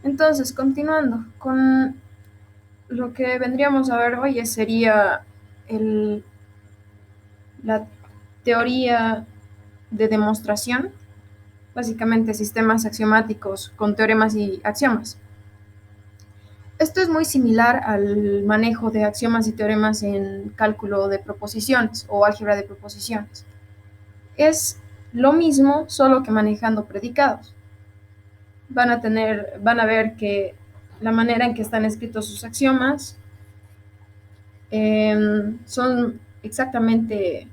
Entonces, continuando con lo que vendríamos a ver hoy sería la teoría de demostración, básicamente sistemas axiomáticos con teoremas y axiomas. Esto es muy similar al manejo de axiomas y teoremas en cálculo de proposiciones o álgebra de proposiciones. Es lo mismo, solo que manejando predicados. Van a ver que la manera en que están escritos sus axiomas son exactamente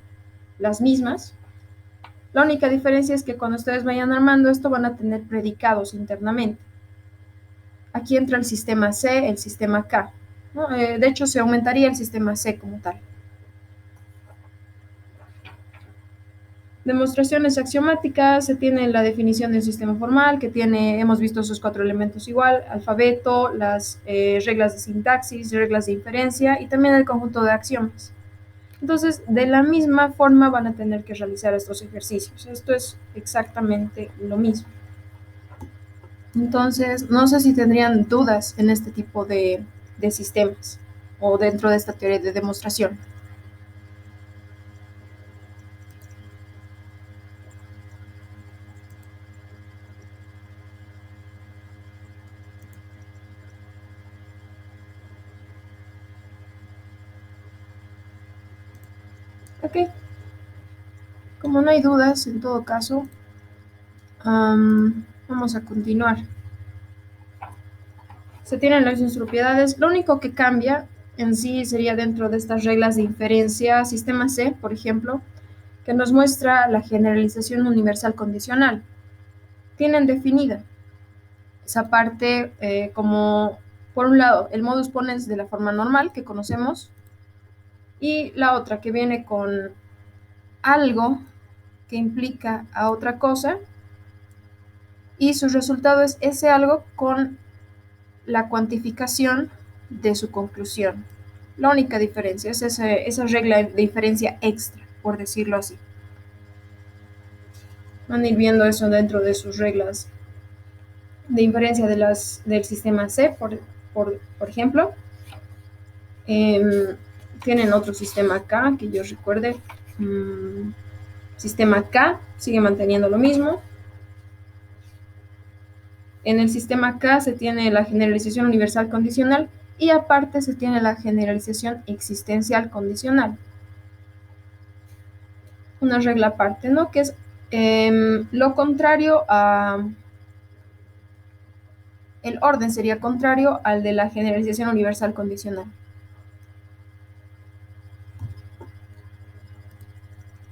las mismas. La única diferencia es que cuando ustedes vayan armando esto van a tener predicados internamente. Aquí entra el sistema C, el sistema K, ¿no? De hecho, se aumentaría el sistema C como tal. Demostraciones axiomáticas, se tiene la definición de un sistema formal que tiene, hemos visto sus 4 elementos igual, alfabeto, las reglas de sintaxis, reglas de inferencia y también el conjunto de axiomas. Entonces, de la misma forma van a tener que realizar estos ejercicios. Esto es exactamente lo mismo. Entonces, no sé si tendrían dudas en este tipo de sistemas o dentro de esta teoría de demostración. Ok, como no hay dudas, en todo caso, vamos a continuar. Se tienen las mismas propiedades. Lo único que cambia en sí sería dentro de estas reglas de inferencia, sistema C, por ejemplo, que nos muestra la generalización universal condicional. Tienen definida esa parte como, por un lado, el modus ponens de la forma normal que conocemos y la otra que viene con algo que implica a otra cosa y su resultado es ese algo con la cuantificación de su conclusión. La única diferencia es esa regla de diferencia extra, por decirlo así. Van a ir viendo eso dentro de sus reglas de inferencia del sistema C, por ejemplo. Tienen otro sistema K, que yo recuerde. Sistema K sigue manteniendo lo mismo. En el sistema K se tiene la generalización universal condicional y aparte se tiene la generalización existencial condicional. Una regla aparte, ¿no? Que es lo contrario a... El orden sería contrario al de la generalización universal condicional.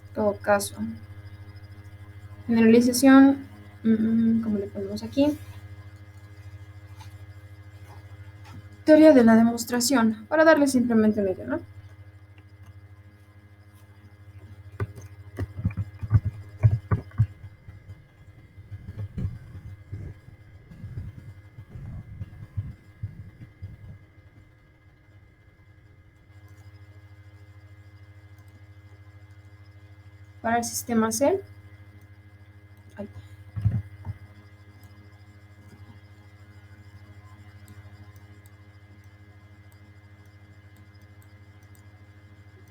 En todo caso. Generalización, ¿cómo le ponemos aquí? Teoría de la demostración, para darle simplemente una idea, ¿no? Para el sistema C,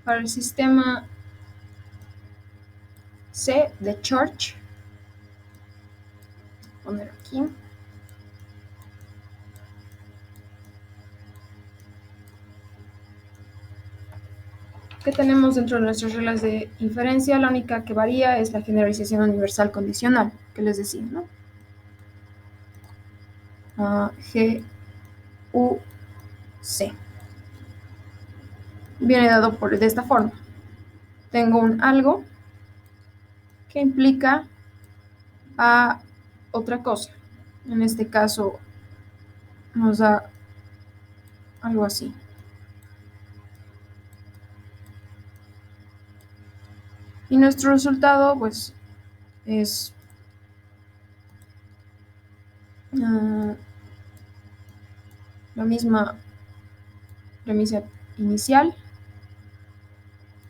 para el sistema C de Church, poner aquí. ¿Qué tenemos dentro de nuestras reglas de inferencia? La única que varía es la generalización universal condicional, que les decía, ¿no? G, U, C. Viene dado de esta forma. Tengo un algo que implica a otra cosa. En este caso nos da algo así. Y nuestro resultado, pues, es la misma premisa inicial.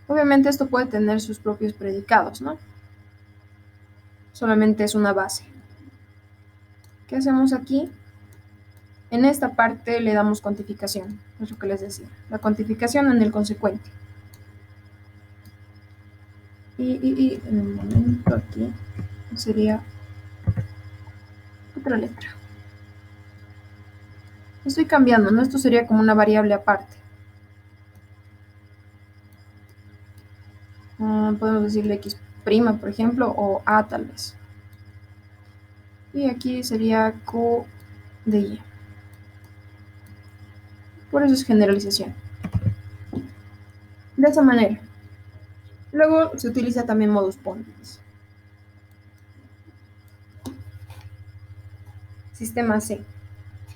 Obviamente esto puede tener sus propios predicados, ¿no? Solamente es una base. ¿Qué hacemos aquí? En esta parte le damos cuantificación, es lo que les decía, la cuantificación en el consecuente. Y en un momento aquí sería otra letra. Estoy cambiando, ¿no? Esto sería como una variable aparte. Podemos decirle x', por ejemplo, o a tal vez. Y aquí sería q de y. Por eso es generalización. De esa manera. Luego se utiliza también modus ponens. Sistema C.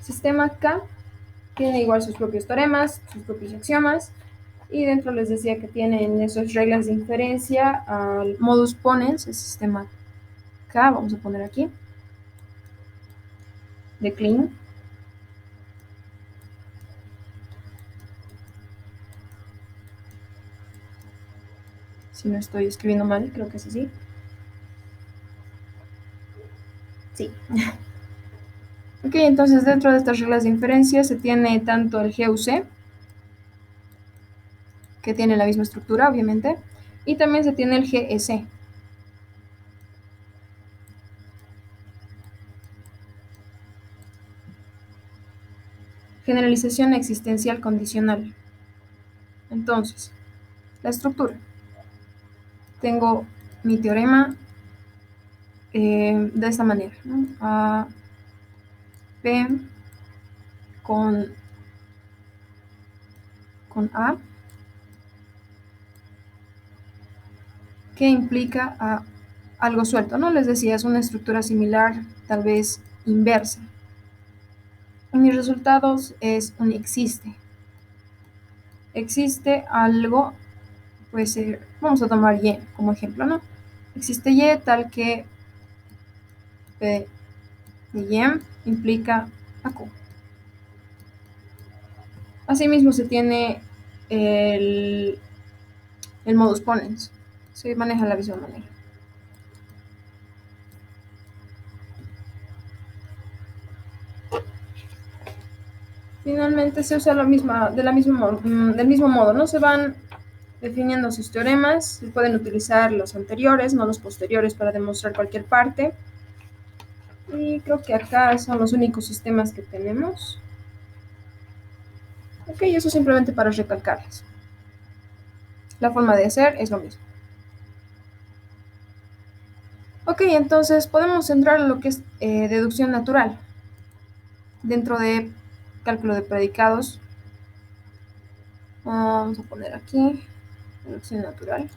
Sistema K tiene igual sus propios teoremas, sus propios axiomas, y dentro les decía que tienen esas reglas de inferencia al modus ponens, el sistema K, vamos a poner aquí, de Klein. Si no estoy escribiendo mal, creo que es así. Sí. Ok, entonces dentro de estas reglas de inferencia se tiene tanto el GUC, que tiene la misma estructura, obviamente, y también se tiene el GEC. Generalización existencial condicional. Entonces, la estructura. Tengo mi teorema de esta manera, ¿no? A, P con A, que implica a algo suelto, ¿no? Les decía, es una estructura similar, tal vez inversa. Y mis resultados es un existe. Existe algo, puede ser, vamos a tomar Y como ejemplo, ¿no? Existe Y tal que P de Y implica a Q. Asimismo se tiene el modus ponens. Se maneja de la misma manera. Finalmente se usa del mismo modo, ¿no? Se van definiendo sus teoremas, se pueden utilizar los anteriores, no los posteriores, para demostrar cualquier parte. Y creo que acá son los únicos sistemas que tenemos. Ok, eso simplemente para recalcarles. La forma de hacer es lo mismo. Ok, entonces podemos entrar en lo que es deducción natural. Dentro de cálculo de predicados, vamos a poner aquí deducción natural.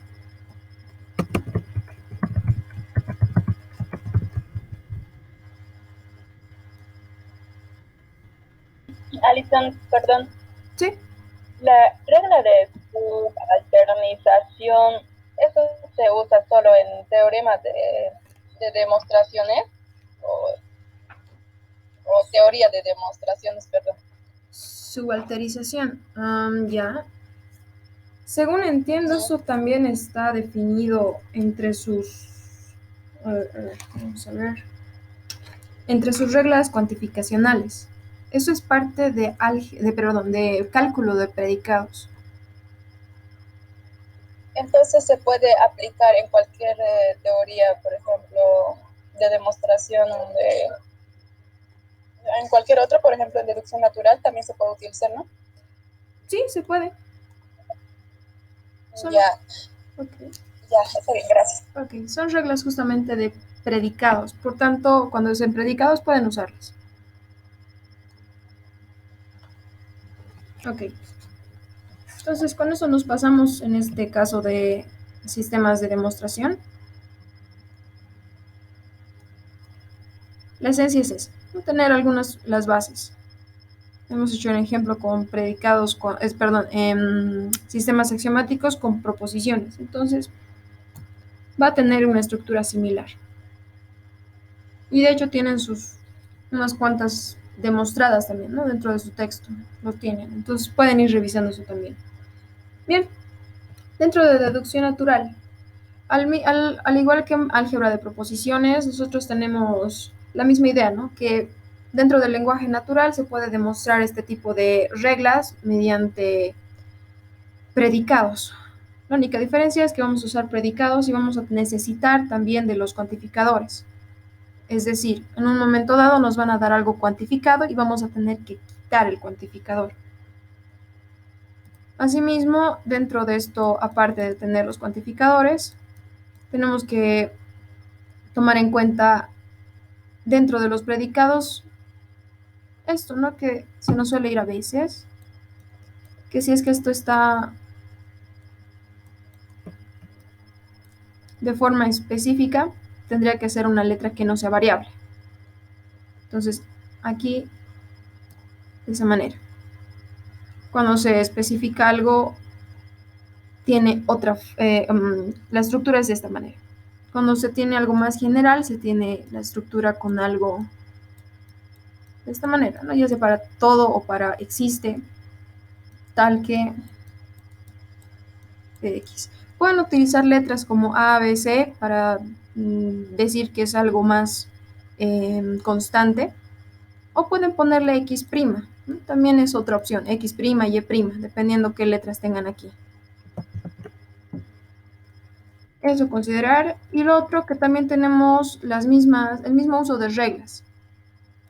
Alison, perdón. Sí. La regla de subalternización, ¿eso se usa solo en teoremas de demostraciones o teoría de demostraciones, perdón? Subalterización, ya. Según entiendo, eso también está definido entre sus, vamos a ver, entre sus reglas cuantificacionales. Eso es parte de cálculo de predicados. Entonces se puede aplicar en cualquier teoría, por ejemplo, de demostración, en cualquier otro, por ejemplo, en deducción natural también se puede utilizar, ¿no? Sí, se puede. Ya. Okay. Ya, está bien, gracias. Ok, son reglas justamente de predicados. Por tanto, cuando dicen predicados pueden usarlas. Ok. Entonces, con eso nos pasamos en este caso de sistemas de demostración. La esencia es esa, tener las bases. Hemos hecho un ejemplo con predicados, sistemas axiomáticos con proposiciones. Entonces, va a tener una estructura similar. Y de hecho tienen unas cuantas demostradas también, ¿no? Dentro de su texto lo tienen. Entonces pueden ir revisando eso también. Bien, dentro de deducción natural, al igual que álgebra de proposiciones, nosotros tenemos la misma idea, ¿no? Que Dentro del lenguaje natural se puede demostrar este tipo de reglas mediante predicados. La única diferencia es que vamos a usar predicados y vamos a necesitar también de los cuantificadores. Es decir, en un momento dado nos van a dar algo cuantificado y vamos a tener que quitar el cuantificador. Asimismo, dentro de esto, aparte de tener los cuantificadores, tenemos que tomar en cuenta dentro de los predicados esto, ¿no? Que se nos suele ir a veces, que si es que esto está de forma específica, tendría que ser una letra que no sea variable. Entonces, aquí, de esa manera. Cuando se especifica algo, tiene otra, la estructura es de esta manera. Cuando se tiene algo más general, se tiene la estructura con algo de esta manera, ¿no? Ya sea para todo o para existe, tal que X. Pueden utilizar letras como A, B, C para decir que es algo más constante, o pueden ponerle X', ¿no? También es otra opción, X', Y', dependiendo qué letras tengan aquí. Eso considerar. Y lo otro que también tenemos el mismo uso de reglas,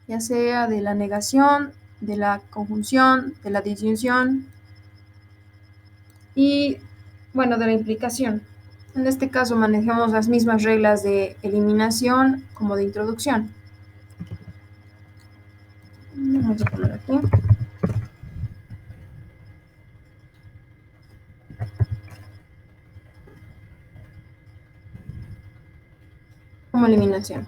ya sea de la negación, de la conjunción, de la disyunción y, bueno, de la implicación. En este caso manejamos las mismas reglas de eliminación como de introducción. Vamos a poner aquí. Como eliminación.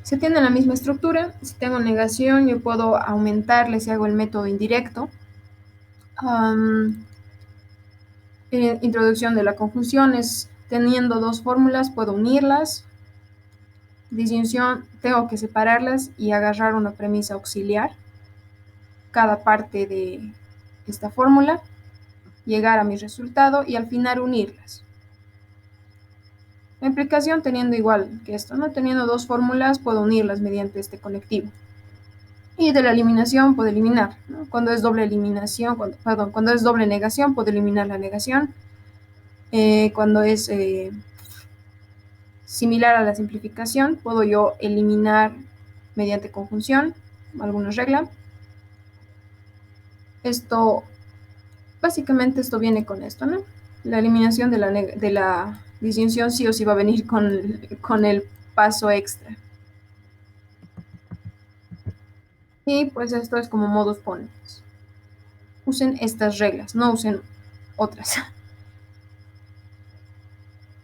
Si tienen la misma estructura, si tengo negación, yo puedo aumentarle si hago el método indirecto. Introducción de la conjunción es teniendo dos fórmulas, puedo unirlas. Disyunción, tengo que separarlas y agarrar una premisa auxiliar, cada parte de esta fórmula, llegar a mi resultado y al final unirlas. La implicación teniendo igual que esto, ¿no? Teniendo dos fórmulas, puedo unirlas mediante este conectivo. Y de la eliminación puedo eliminar, ¿no? Cuando es doble eliminación, cuando es doble negación, puedo eliminar la negación. Cuando es similar a la simplificación, puedo yo eliminar mediante conjunción alguna regla. Esto, básicamente esto viene con esto, ¿no? La eliminación de la disyunción sí o sí va a venir con el paso extra. Y pues esto es como modus ponens. Usen estas reglas, no usen otras.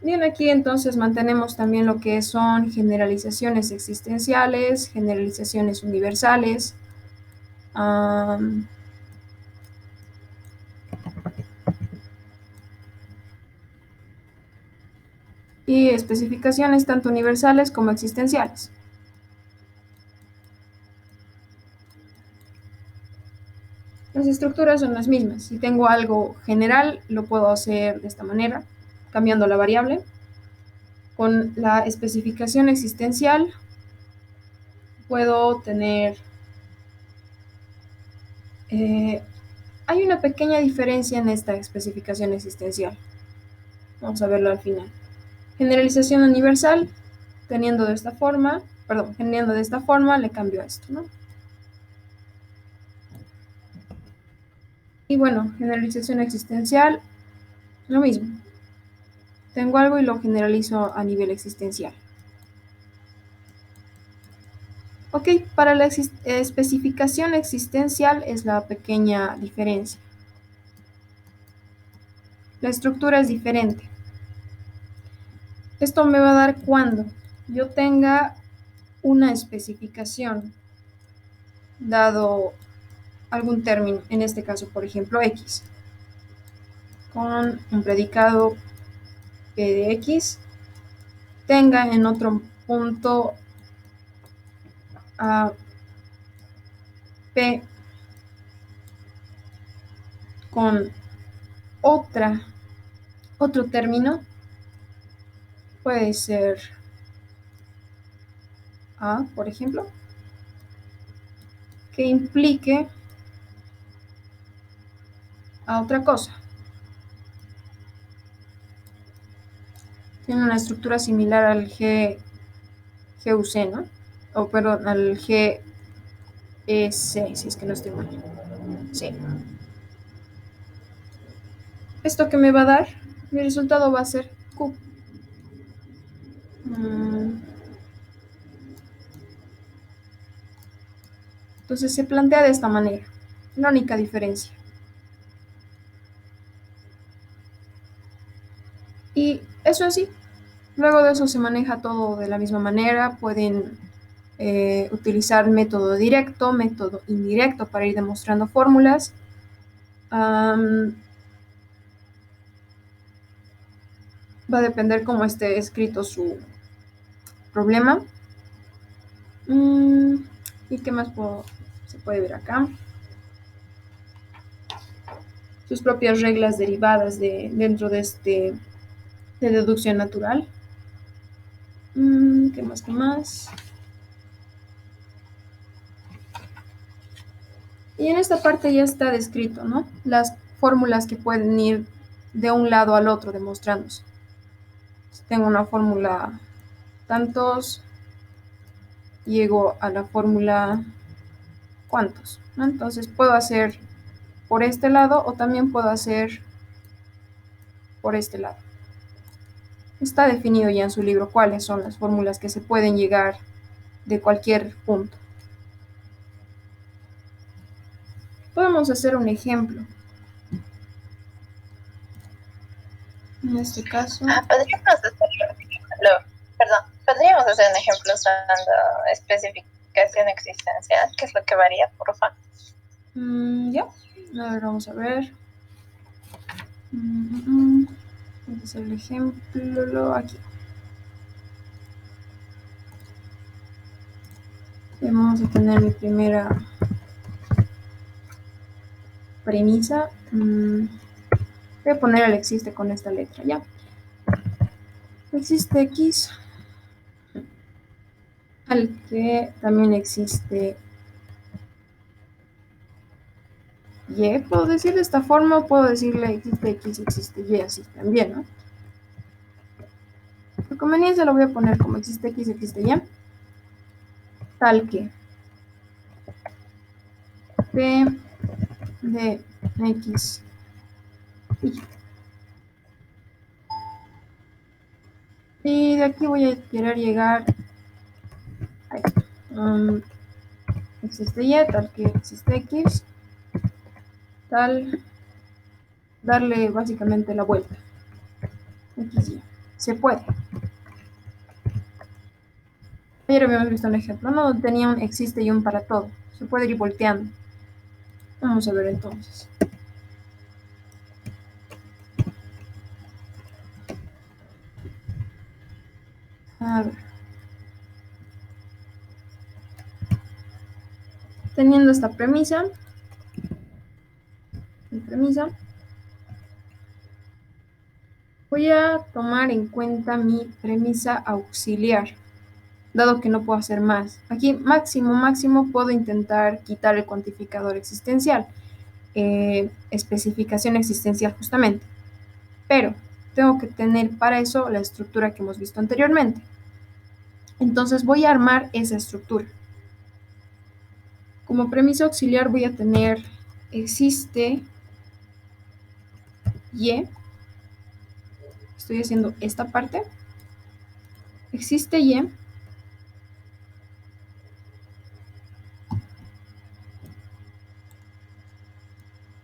Bien, aquí entonces mantenemos también lo que son generalizaciones existenciales, generalizaciones universales, y especificaciones tanto universales como existenciales. Las estructuras son las mismas. Si tengo algo general, lo puedo hacer de esta manera, cambiando la variable. Con la especificación existencial, puedo tener... hay una pequeña diferencia en esta especificación existencial. Vamos a verlo al final. Generalización universal, teniendo de esta forma, le cambio a esto, ¿no? Y bueno, generalización existencial, lo mismo. Tengo algo y lo generalizo a nivel existencial. Ok, para la especificación existencial es la pequeña diferencia. La estructura es diferente. Esto me va a dar cuando yo tenga una especificación dado algún término, en este caso, por ejemplo, X, con un predicado P de X, tenga en otro punto a P con otro término puede ser A, por ejemplo, que implique a otra cosa. Tiene una estructura similar al GUC, ¿no? O perdón, al GEC, si es que no estoy mal. Sí. ¿Esto que me va a dar? Mi resultado va a ser Q. Entonces se plantea de esta manera, la única diferencia. Y eso es así. Luego de eso se maneja todo de la misma manera. Pueden utilizar método directo, método indirecto para ir demostrando fórmulas. Va a depender cómo esté escrito su problema. ¿Y qué más se puede ver acá? Sus propias reglas derivadas dentro de deducción natural. ¿Qué más? ¿Qué más? Y en esta parte ya está descrito, ¿no? Las fórmulas que pueden ir de un lado al otro demostrándose. Si tengo una fórmula tantos, llego a la fórmula cuántos, ¿no? Entonces puedo hacer por este lado o también puedo hacer por este lado. Está definido ya en su libro cuáles son las fórmulas que se pueden llegar de cualquier punto. Podemos hacer un ejemplo. En este caso. Podríamos hacer un ejemplo usando especificación existencial, ¿qué es lo que varía, por favor? Ya, a ver, vamos a ver. Vamos a hacer el ejemplo aquí. Vamos a tener mi primera premisa. Voy a poner el existe con esta letra, ¿ya? Existe X, al que también existe Y. Puedo decir de esta forma o puedo decirle existe X, existe Y, así también, ¿no? Por conveniencia lo voy a poner como existe X, existe Y, tal que P de X y. Y de aquí voy a querer llegar a existe Y, tal que existe X, tal, darle básicamente la vuelta. X, Y. Se puede. Ayer habíamos visto un ejemplo, ¿no? Tenía un existe y un para todo. Se puede ir volteando. Vamos a ver entonces. A ver. Teniendo esta premisa, voy a tomar en cuenta mi premisa auxiliar, dado que no puedo hacer más. Aquí máximo puedo intentar quitar el cuantificador existencial, especificación existencial justamente, pero tengo que tener para eso la estructura que hemos visto anteriormente. Entonces voy a armar esa estructura. Como premisa auxiliar voy a tener existe Y. Estoy haciendo esta parte. Existe Y.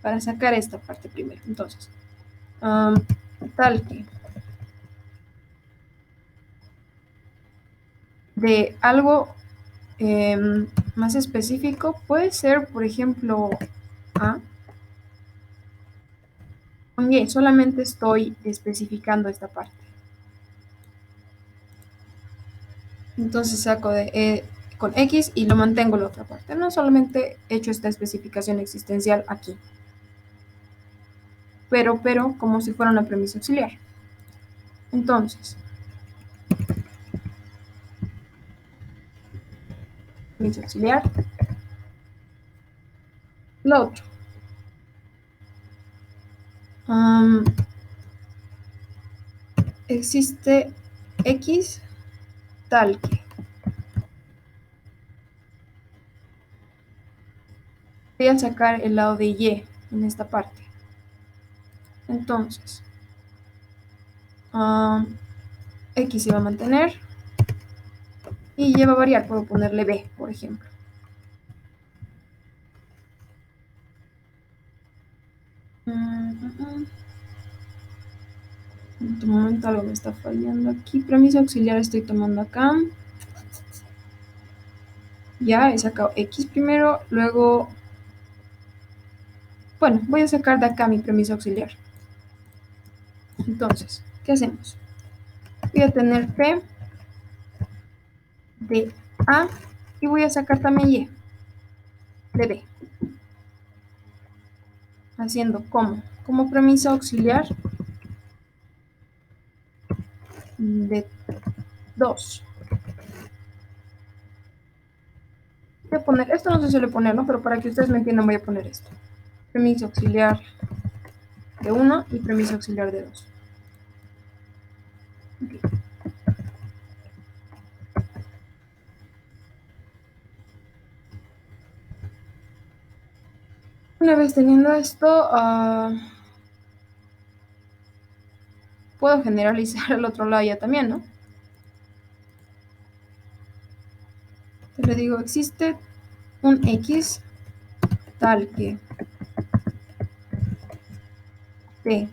Para sacar esta parte primero. Entonces, tal que de algo más específico puede ser, por ejemplo, A. Con Y, solamente estoy especificando esta parte. Entonces saco con X y lo mantengo la otra parte. No solamente he hecho esta especificación existencial aquí. Pero como si fuera una premisa auxiliar. Entonces, permiso auxiliar. Lo otro. Existe X tal que. Voy a sacar el lado de Y en esta parte. Entonces, X se va a mantener y Y va a variar. Puedo ponerle B, por ejemplo. En este momento algo me está fallando aquí. Permiso auxiliar estoy tomando acá. Ya he sacado X primero, luego, bueno, voy a sacar de acá mi permiso auxiliar. Entonces, ¿qué hacemos? Voy a tener P de A y voy a sacar también Y de B. Haciendo como permiso auxiliar de 2. Voy a poner, esto no se suele poner, ¿no? Pero para que ustedes me entiendan voy a poner esto. Permiso auxiliar de 1 y permiso auxiliar de 2. Okay. Una vez teniendo esto, puedo generalizar al otro lado ya también, ¿no? Le digo, existe un X tal que P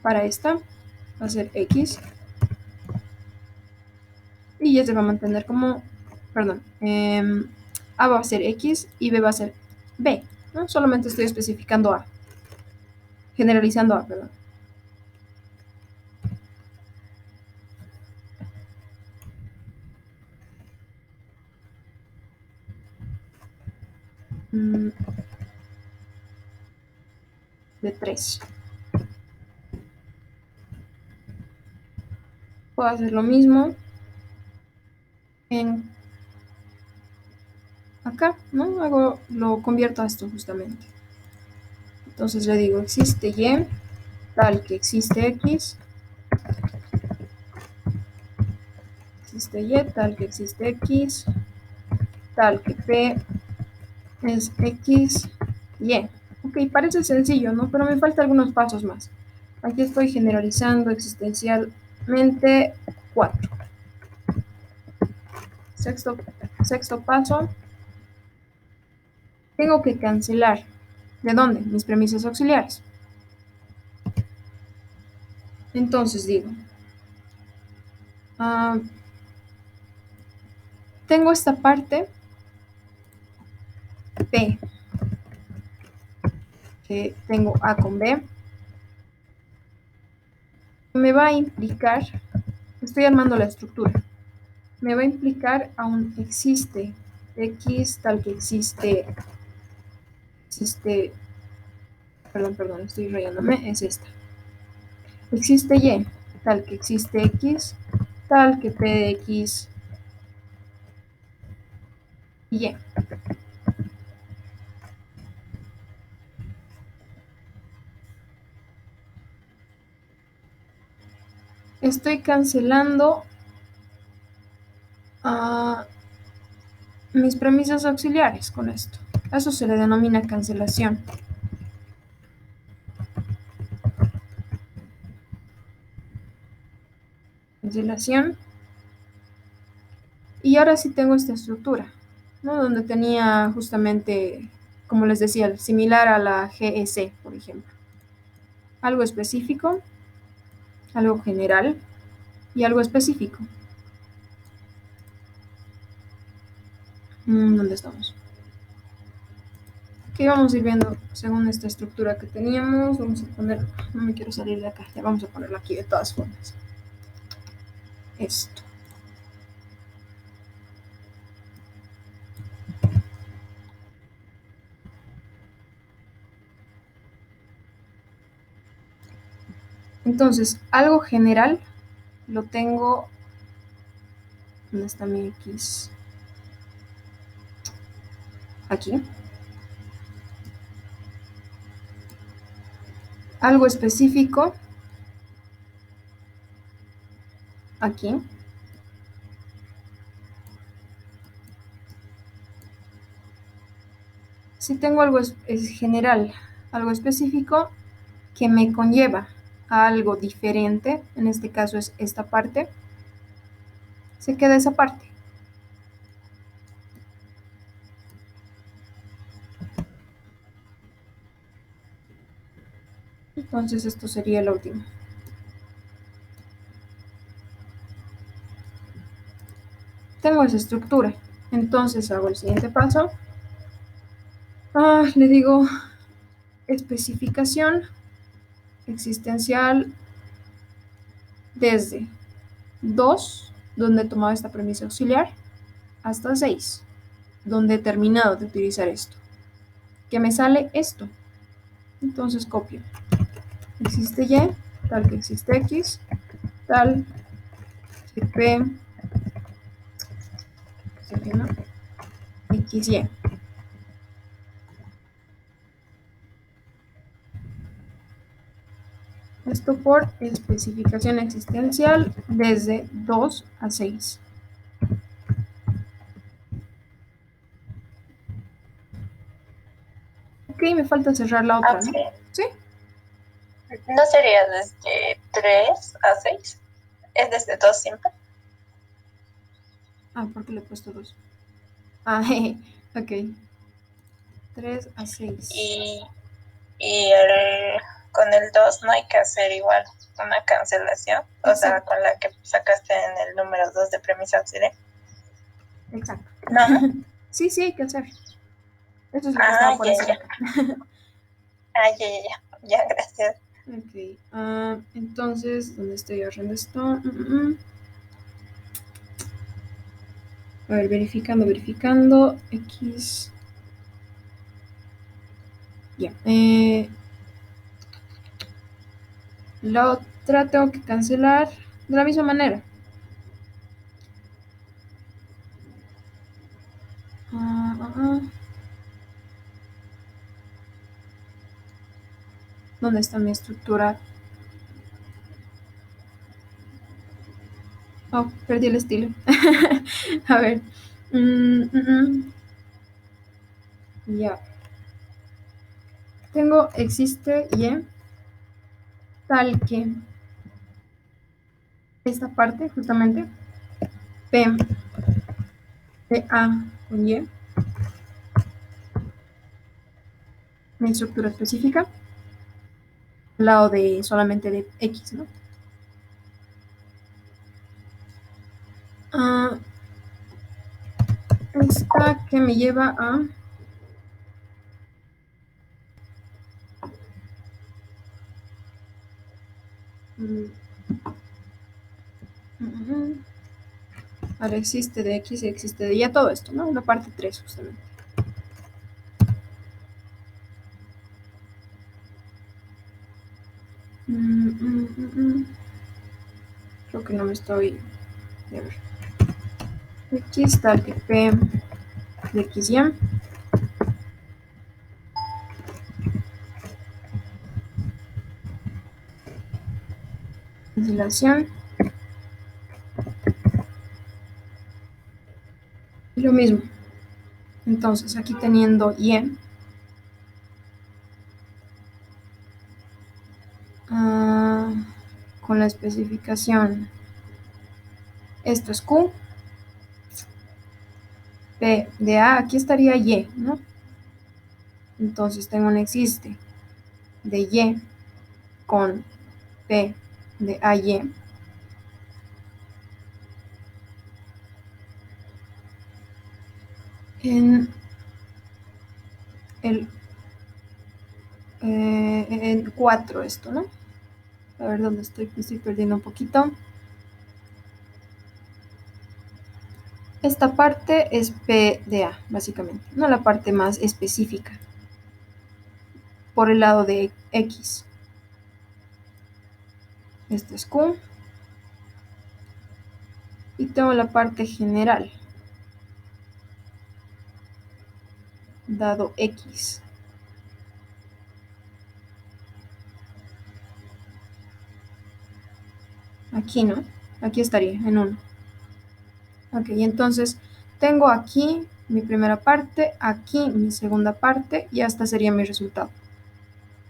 para esta va a ser X y Y se va a mantener como, perdón, A va a ser X y B va a ser B, ¿no? Solamente estoy especificando A, generalizando A, perdón. De 3. Puedo hacer lo mismo en acá, ¿no? Lo convierto a esto justamente. Entonces le digo, existe Y tal que existe X, existe Y tal que existe X, tal que P es X, Y. Ok, parece sencillo, ¿no? Pero me faltan algunos pasos más. Aquí estoy generalizando existencialmente 4. Sexto paso, tengo que cancelar. ¿De dónde? Mis premisas auxiliares. Entonces digo, tengo esta parte P, que tengo A con B, me va a implicar, estoy armando la estructura, me va a implicar a un existe X tal que existe, perdón, estoy rayándome, es esta. Existe Y tal que existe X, tal que P de X y Y. Estoy cancelando mis premisas auxiliares con esto. A eso se le denomina cancelación. Cancelación. Y ahora sí tengo esta estructura, ¿no? Donde tenía justamente, como les decía, similar a la GEC, por ejemplo. Algo específico, algo general y algo específico. ¿Dónde estamos? Ok, vamos a ir viendo según esta estructura que teníamos. Vamos a poner, no me quiero salir de acá, ya vamos a ponerlo aquí de todas formas. Esto. Entonces, algo general lo tengo. ¿Dónde está mi X? aquí. Algo específico, aquí. Si tengo algo es general, algo específico que me conlleva a algo diferente, en este caso es esta parte, se queda esa parte. Entonces esto sería el último. Tengo esa estructura. Entonces hago el siguiente paso. Le digo especificación existencial desde 2, donde he tomado esta premisa auxiliar, hasta 6, donde he terminado de utilizar esto. Que me sale esto. Entonces copio. Existe Y, tal que existe X, tal que P, ¿no? XY. Esto por especificación existencial desde 2 a 6. Ok, me falta cerrar la otra, ¿no? ¿Sí? ¿No sería desde 3 a 6? ¿Es desde 2 siempre? ¿Por qué le he puesto 2? Ok. 3 a 6. Con el 2 no hay que hacer igual una cancelación, o sea, con la que sacaste en el número 2 de premisa auxiliar. Exacto. ¿No? Sí, hay que hacer. Eso es lo que estaba por hacer acá. Ya, gracias. Ok. Entonces, ¿dónde estoy agarrando esto? A ver, verificando. X. Ya. La otra tengo que cancelar de la misma manera. ¿Dónde está mi estructura? Oh, perdí el estilo. A ver. Ya. Existe Y tal que esta parte, justamente, P de A con Y, mi estructura específica, al lado de solamente de X, ¿no? Esta que me lleva a ahora existe de X y existe de Y, todo esto, ¿no? La parte 3 justamente. Creo que no me estoy... A ver. X tal que P de X, Y. Cancelación. Y lo mismo. Entonces, aquí teniendo Y, con la especificación, esto es Q, P de A, aquí estaría Y, ¿no? Entonces tengo un existe de Y con P de AY. En 4 esto, ¿no? A ver dónde estoy, me estoy perdiendo un poquito. Esta parte es P de A, básicamente, no la parte más específica, por el lado de X. Esto es Q. Y tengo la parte general. dado X. Aquí, ¿no? Aquí estaría, en 1. Ok, entonces tengo aquí mi primera parte, aquí mi segunda parte, y esta sería mi resultado,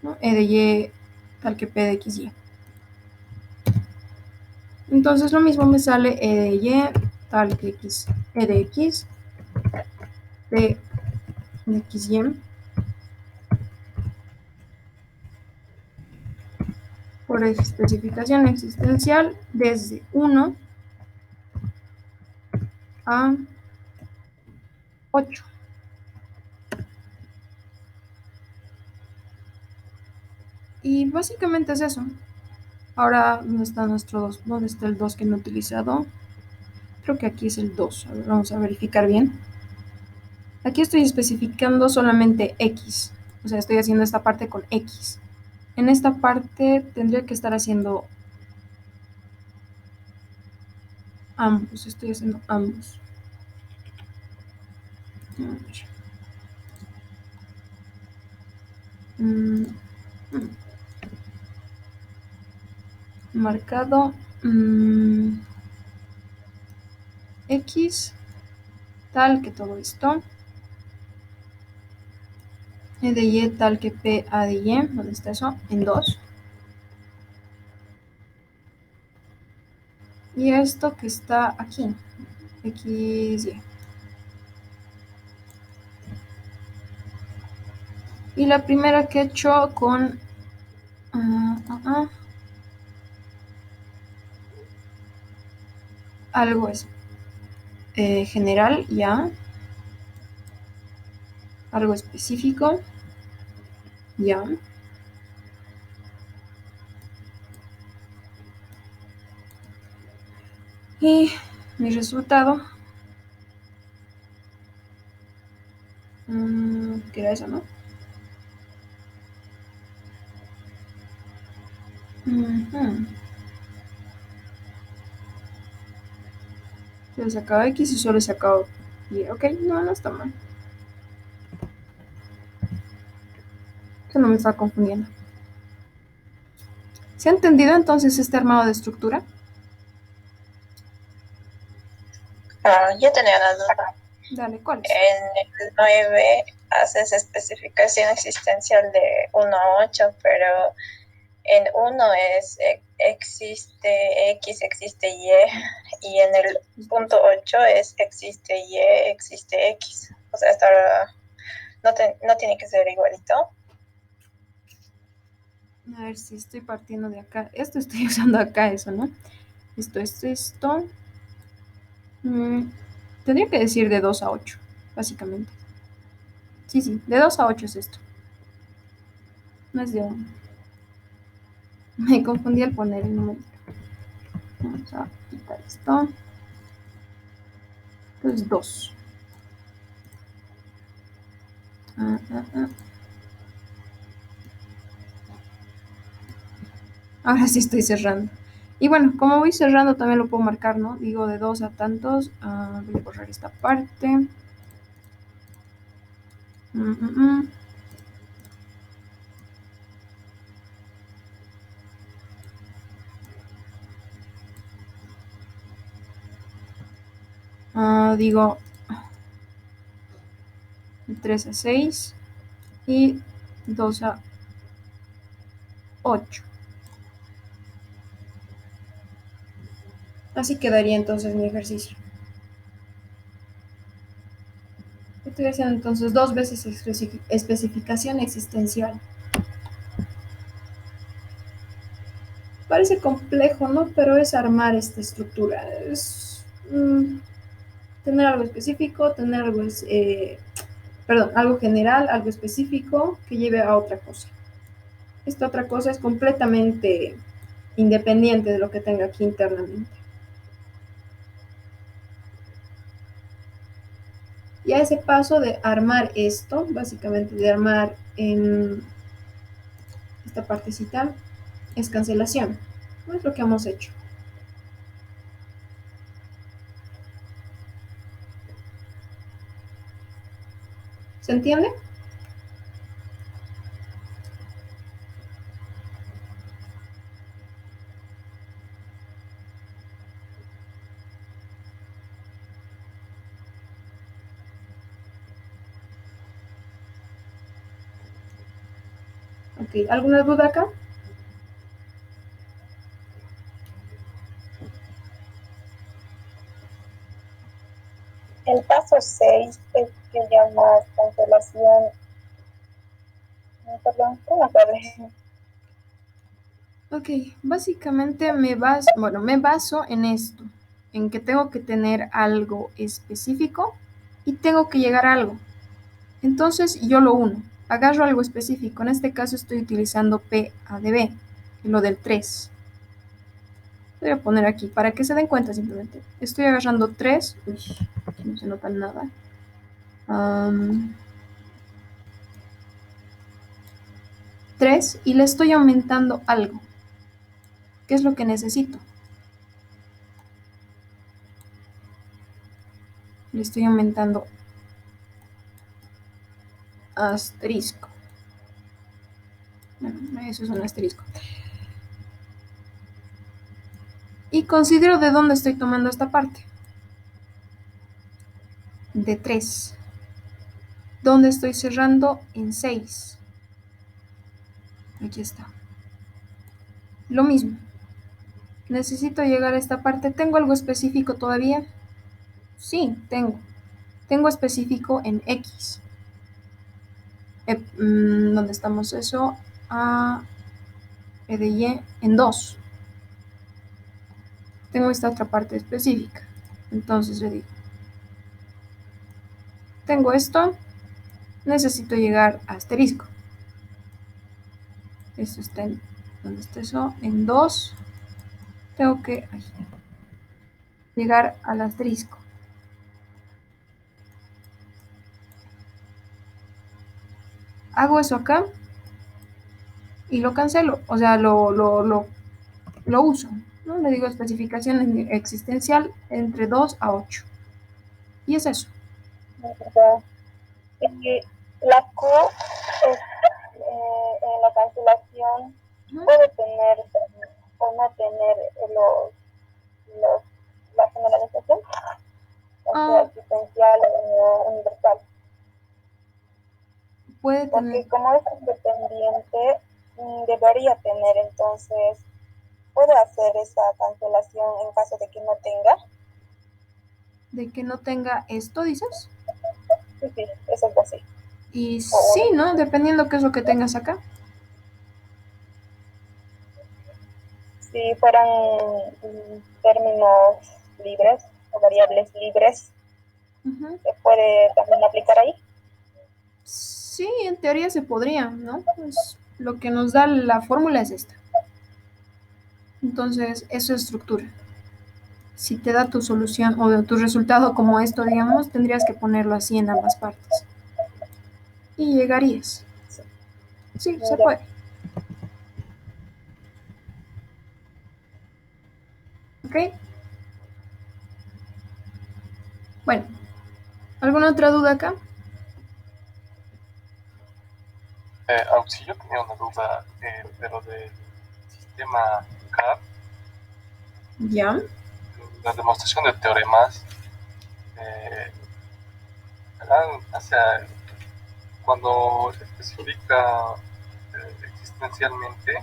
¿no? E de Y tal que P de XY. Entonces lo mismo me sale E de Y tal que X, E de X, P de XY, por especificación existencial desde 1 a 8. Y básicamente es eso. Ahora, ¿dónde está nuestro 2? ¿Dónde está el 2 que no he utilizado? Creo que aquí es el 2. A ver, vamos a verificar bien. Aquí estoy especificando solamente X. O sea, estoy haciendo esta parte con X. En esta parte tendría que estar haciendo ambos. Estoy haciendo ambos. Mm, mm. Marcado X, tal que todo esto. E de Y tal que P A de Y. ¿Dónde está eso? En 2. Y esto que está aquí. X, Y. Y la primera que he hecho con algo es general, ya. Algo específico, ya. Y mi resultado, que era eso, ¿no? Solo he sacado X y solo he sacado Y. Ok, no está mal. Eso no me está confundiendo. ¿Se ha entendido entonces este armado de estructura? Yo tenía una duda. Dale, ¿cuál es? En el 9 haces especificación existencial de 1 a 8, pero en 1 existe X, existe y en el punto 8 es existe Y, existe X. O sea, hasta ahora no tiene que ser igualito. A ver si estoy partiendo de acá. Esto estoy usando acá, eso, ¿no? Esto. Tendría que decir de 2 a 8, básicamente. Sí, de 2 a 8 es esto. No es de 1. Me confundí al poner el número. Vamos a quitar esto. Entonces 2. Ahora sí estoy cerrando. Y bueno, como voy cerrando también lo puedo marcar, ¿no? Digo de 2 a tantos. Voy a borrar esta parte. Digo de 3 a 6 y 2 a 8. Así quedaría entonces mi ejercicio. Estoy haciendo entonces 2 veces especificación existencial. Parece complejo, ¿no? Pero es armar esta estructura. Es tener algo específico, tener algo, algo general, algo específico que lleve a otra cosa. Esta otra cosa es completamente independiente de lo que tenga aquí internamente. Y a ese paso de armar esto, básicamente de armar esta partecita, es cancelación. No es lo que hemos hecho. ¿Se entiende? Ok, ¿alguna duda acá? El paso 6 es que llama cancelación. Perdón, ¿cómo acabé? Ok, básicamente me baso en esto, en que tengo que tener algo específico y tengo que llegar a algo. Entonces yo lo uno, agarro algo específico. En este caso estoy utilizando P A de B, lo del 3. Voy a poner aquí para que se den cuenta simplemente. Estoy agarrando 3. Uy, aquí no se nota nada. 3 y le estoy aumentando algo. ¿Qué es lo que necesito? Le estoy aumentando asterisco. Bueno, eso es un asterisco. Y considero de dónde estoy tomando esta parte. De 3. ¿Dónde estoy cerrando? En 6. Aquí está. Lo mismo. Necesito llegar a esta parte. ¿Tengo algo específico todavía? Sí, tengo. Tengo específico en X. ¿Dónde estamos eso? A, E de Y en 2. Tengo esta otra parte específica. Entonces le digo, tengo esto, necesito llegar a asterisco. Esto está en, ¿dónde está eso? En 2. Tengo que llegar al asterisco. Hago eso acá y lo cancelo, o sea, lo uso, ¿no? Le digo especificación existencial entre 2 a 8. Y es eso. Y la Q es, en la cancelación puede tener o no tener los, la generalización, o sea, existencial o universal. Puede tener. Porque como es independiente, debería tener, entonces, puede hacer esa cancelación en caso de que no tenga. De que no tenga esto, dices. Sí, sí, eso es así. Y sí, ¿no? Dependiendo qué es lo que tengas acá. Si fueran términos libres o variables libres, ¿se puede también aplicar ahí? Sí, en teoría se podría, ¿no? Pues lo que nos da la fórmula es esta. Entonces, eso es estructura. Si te da tu solución o tu resultado como esto, digamos, tendrías que ponerlo así en ambas partes. Y llegarías. Sí, se puede. ¿Ok? Bueno, ¿alguna otra duda acá? Aunque sí yo tenía una duda de lo del sistema CAD, Ya. la demostración de teoremas, o sea, cuando se especifica existencialmente,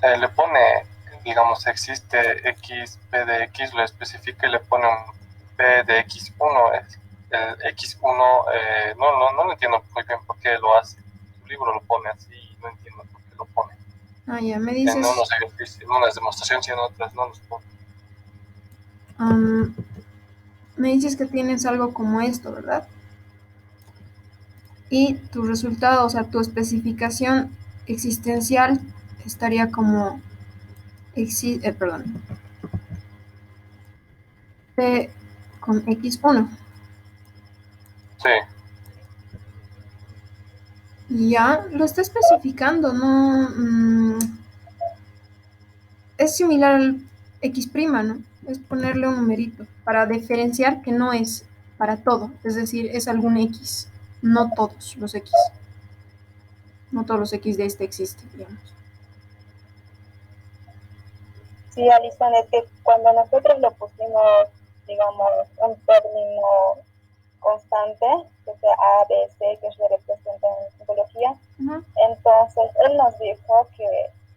le pone, digamos, existe x, p de x, lo especifica y le pone un p de x1. El x1, no lo entiendo muy bien por qué lo hace. Su libro lo pone así y no entiendo por qué lo pone. Ah, ya, me En dices. unos ejercicios, en unas demostraciones y en otras no los pone. Me dices que tienes algo como esto, ¿verdad? Y tu resultado, o sea, tu especificación existencial estaría como, perdón, P con X1. Sí, Ya lo está especificando, ¿no? Es similar al X', ¿no? Es ponerle un numerito para diferenciar que no es para todo, es decir, es algún X. no todos los X. No todos los X de este existen, digamos. Sí, Alison, es que cuando nosotros lo pusimos, digamos, un término constante, que sea A, B, C, que se representa en psicología, entonces él nos dijo que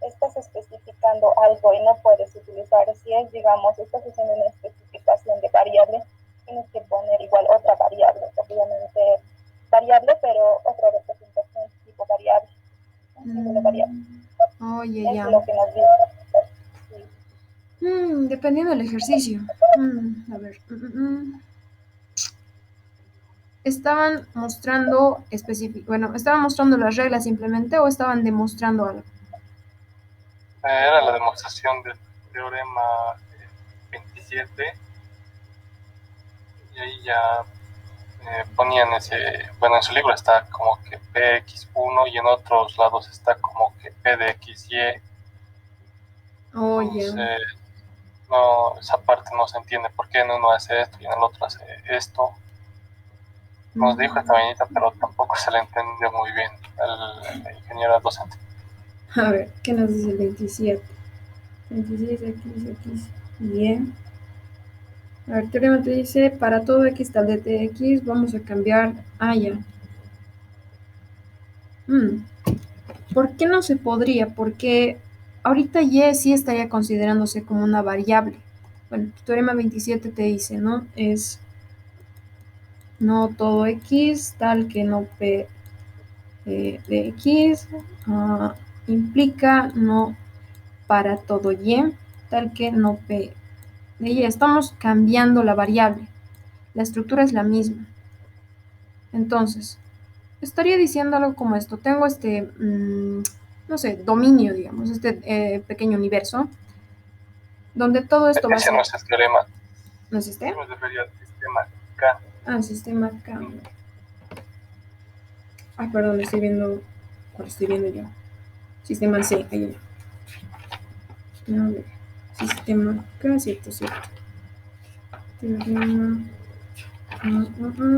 estás especificando algo y no puedes utilizar, si es, digamos, estás haciendo una especificación de variable, tienes que poner igual otra variable, obviamente variable, pero otra representación tipo variable, un símbolo variable. Oye, Es ya. lo que nos dijo. Sí. Dependiendo del ejercicio. A ver. ¿Estaban mostrando estaban mostrando las reglas simplemente o estaban demostrando algo? Era la demostración del teorema 27 y ahí ya ponían bueno, en su libro está como que Px1 y en otros lados está como que P de XY. Entonces, no, esa parte no se entiende por qué en uno hace esto y en el otro hace esto. Nos dijo esta vainita, pero tampoco se le entendió muy bien al ingeniero docente. A ver, ¿qué nos dice el 27? 26, X, Y. A ver, teorema te dice, para todo X tal de TX, vamos a cambiar ya. ¿Por qué no se podría? Porque ahorita Y sí estaría considerándose como una variable. Bueno, teorema 27 te dice, ¿no? Es no todo X tal que no P de X implica no para todo Y tal que no P de Y. Estamos cambiando la variable. La estructura es la misma. Entonces, estaría diciendo algo como esto. Tengo no sé, dominio, digamos, este pequeño universo, donde todo esto va a Ese ser... no es el teorema. ¿No es este? Nos debería el sistema K. Sistema K. Perdón, estoy viendo... ¿Cuál estoy viendo yo? Sistema C, ahí ya. A ver, sistema K, cierto. Teorema...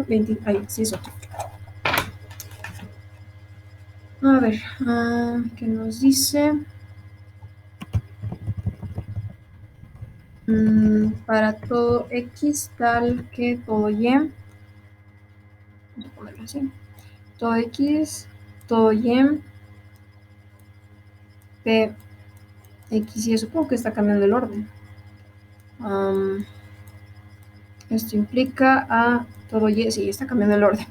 20, sí es otro. A ver, ¿qué nos dice? Para todo X tal que todo Y. Vamos a ponerlo así. Todo X, todo Y, P, X, Y. Supongo que está cambiando el orden. Esto implica a todo Y. Sí, está cambiando el orden.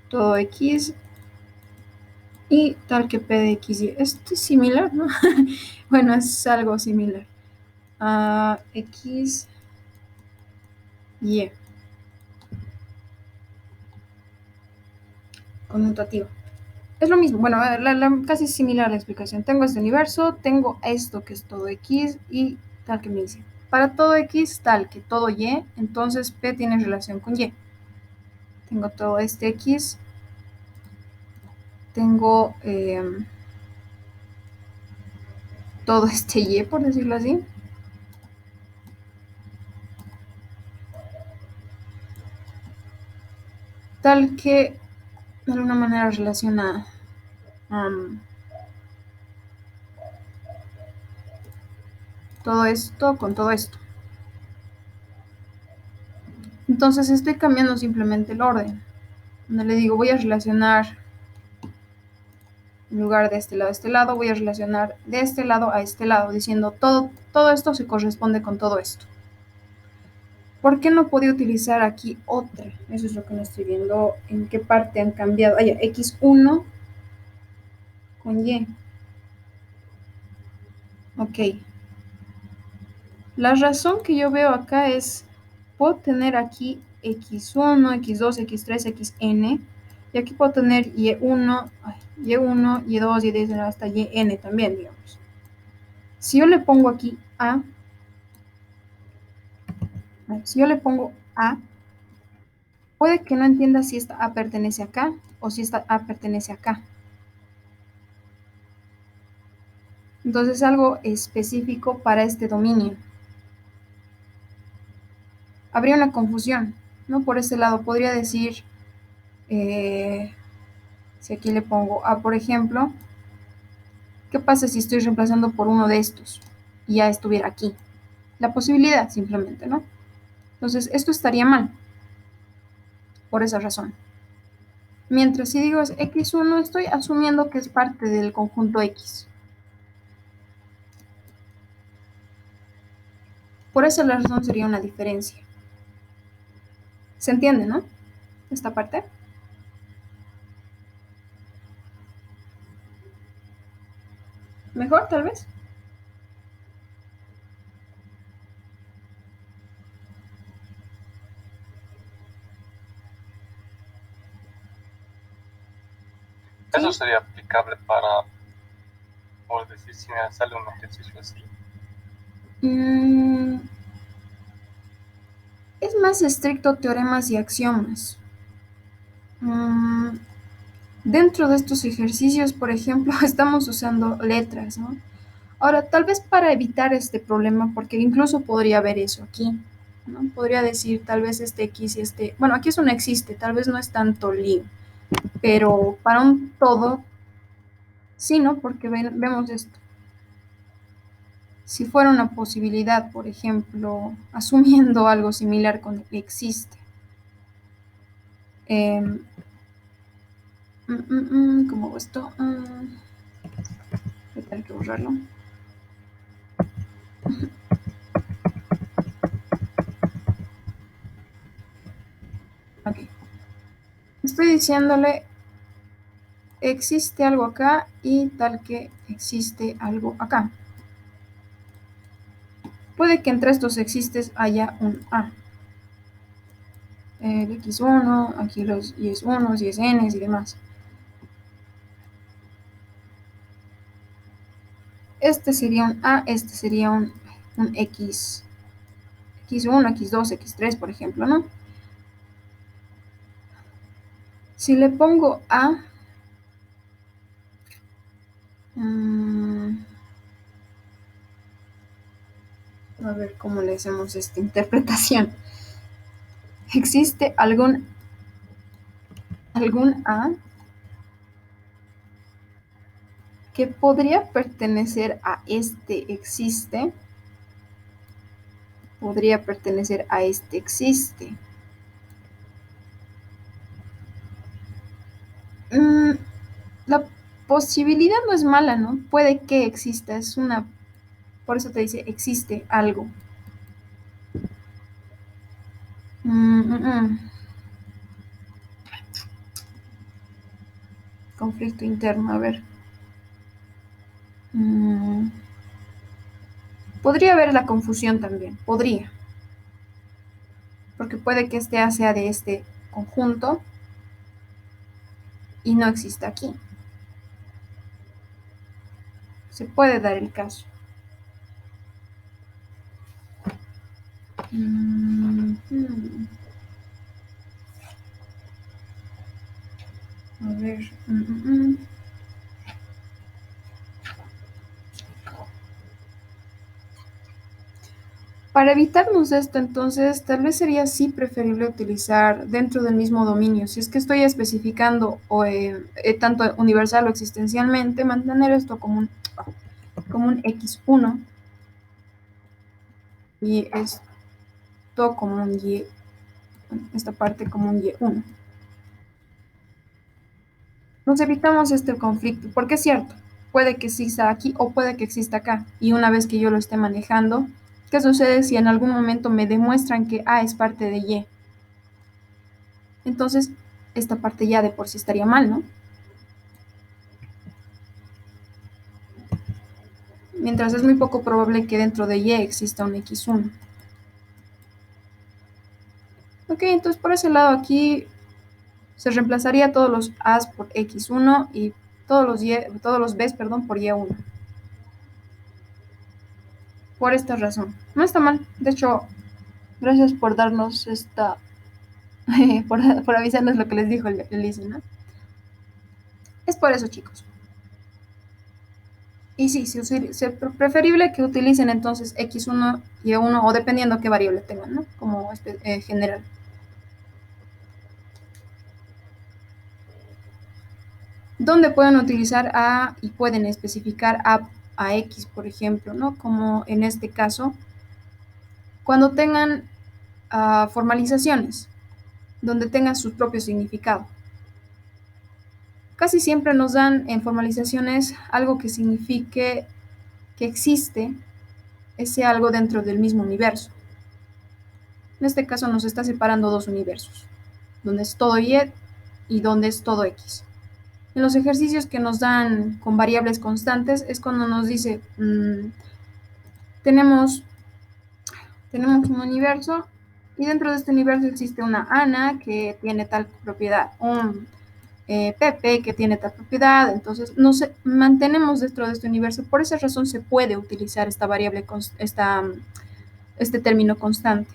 Todo X y tal que P de X, Y. Esto es similar, ¿no? Bueno, es algo similar. X, Y. Conmutativo. Es lo mismo, bueno, casi similar la explicación. Tengo este universo, tengo esto que es todo X y tal que me dice. Para todo X, tal que todo Y, entonces P tiene relación con Y. Tengo todo este X, tengo todo este Y, por decirlo así. Tal que de alguna manera relaciona todo esto con todo esto. Entonces estoy cambiando simplemente el orden. Donde le digo, voy a relacionar, en lugar de este lado a este lado, voy a relacionar de este lado a este lado, diciendo todo esto se corresponde con todo esto. ¿Por qué no podía utilizar aquí otra? Eso es lo que no estoy viendo. ¿En qué parte han cambiado? X1 con Y. Ok. La razón que yo veo acá es, puedo tener aquí X1, X2, X3, Xn, y aquí puedo tener Y1, Y2, Y10 hasta Yn también, digamos. Si yo le pongo aquí si yo le pongo A, puede que no entienda si esta A pertenece acá o si esta A pertenece acá. Entonces es algo específico para este dominio. Habría una confusión, ¿no? Por este lado podría decir Si aquí le pongo A, por ejemplo, ¿qué pasa si estoy reemplazando por uno de estos y ya estuviera aquí? La posibilidad, simplemente, ¿no? Entonces, esto estaría mal, por esa razón. Mientras si digo es x1, estoy asumiendo que es parte del conjunto X. Por esa razón sería una diferencia. ¿Se entiende, no? Esta parte. ¿Mejor, tal vez? Eso sería aplicable para, por decir, si me sale un ejercicio así. Es más estricto teoremas y axiomas. Dentro de estos ejercicios, por ejemplo, estamos usando letras, ¿no? Ahora, tal vez para evitar este problema, porque incluso podría haber eso aquí, ¿no? Podría decir tal vez este X y este... Bueno, aquí eso no existe, tal vez no es tanto lío, pero para un todo, sí, ¿no? Porque vemos esto. Si fuera una posibilidad, por ejemplo, asumiendo algo similar con existe. ¿Cómo hago esto? Voy a tener que borrarlo. Ok. Estoy diciéndole existe algo acá y tal que existe algo acá. Puede que entre estos existes haya un A. El X1, aquí los Y1, Y-N y demás. Este sería un A, este sería un X. X1, X2, X3, por ejemplo, ¿no? Si le pongo A, a ver cómo le hacemos esta interpretación. ¿Existe algún A que podría pertenecer a este existe? Podría pertenecer a este existe. La posibilidad no es mala, ¿no? Puede que exista, es una... Por eso te dice, existe algo. Conflicto interno, a ver. Podría haber la confusión también, podría. Porque puede que este A sea de este conjunto y no exista aquí. Se puede dar el caso. A ver. Para evitarnos esto, entonces, tal vez sería sí preferible utilizar dentro del mismo dominio. Si es que estoy especificando tanto universal o existencialmente, mantener esto como un X1 y esto como un Y, esta parte como un Y1. Nos evitamos este conflicto, porque es cierto, puede que exista aquí o puede que exista acá. Y una vez que yo lo esté manejando, ¿qué sucede si en algún momento me demuestran que A es parte de Y? Entonces, esta parte ya de por sí estaría mal, ¿no? Mientras es muy poco probable que dentro de Y exista un X1. Ok, entonces por ese lado aquí se reemplazaría todos los A's por X1 y todos los B's, por Y1. Por esta razón. No está mal. De hecho, gracias por darnos por avisarnos lo que les dijo el Lizzie, ¿no? Es por eso, chicos. Y sí, es preferible que utilicen entonces X1 y Y1 o dependiendo qué variable tengan, ¿no? Como general. donde pueden utilizar A y pueden especificar a X, por ejemplo, ¿no? Como en este caso, cuando tengan formalizaciones, donde tengan su propio significado. Casi siempre nos dan en formalizaciones algo que signifique que existe ese algo dentro del mismo universo. En este caso nos está separando dos universos, donde es todo Y y donde es todo X. En los ejercicios que nos dan con variables constantes es cuando nos dice, tenemos un universo y dentro de este universo existe una Ana que tiene tal propiedad, un Pepe que tiene tal propiedad, entonces nos mantenemos dentro de este universo. Por esa razón se puede utilizar esta variable, este término constante.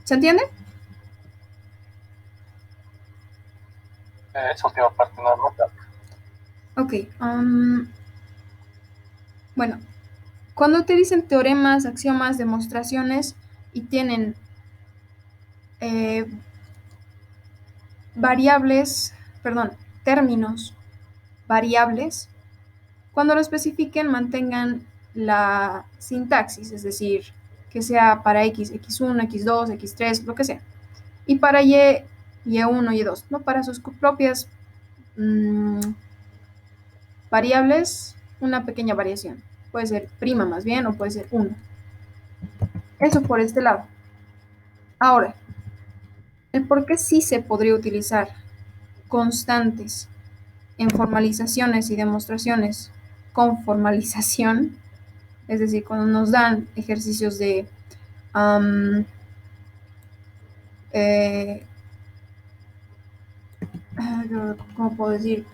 ¿Se entiende? Esa última parte no lo noto. Ok. Bueno, cuando utilizan teoremas, axiomas, demostraciones y tienen términos variables, cuando lo especifiquen mantengan la sintaxis, es decir, que sea para X, X1, X2, X3, lo que sea. Y para Y, Y1, Y2, ¿no? Para sus propias variables, una pequeña variación. Puede ser prima más bien o puede ser 1. Eso por este lado. Ahora, el por qué sí se podría utilizar constantes en formalizaciones y demostraciones con formalización, es decir, cuando nos dan ejercicios de ¿cómo puedo decir?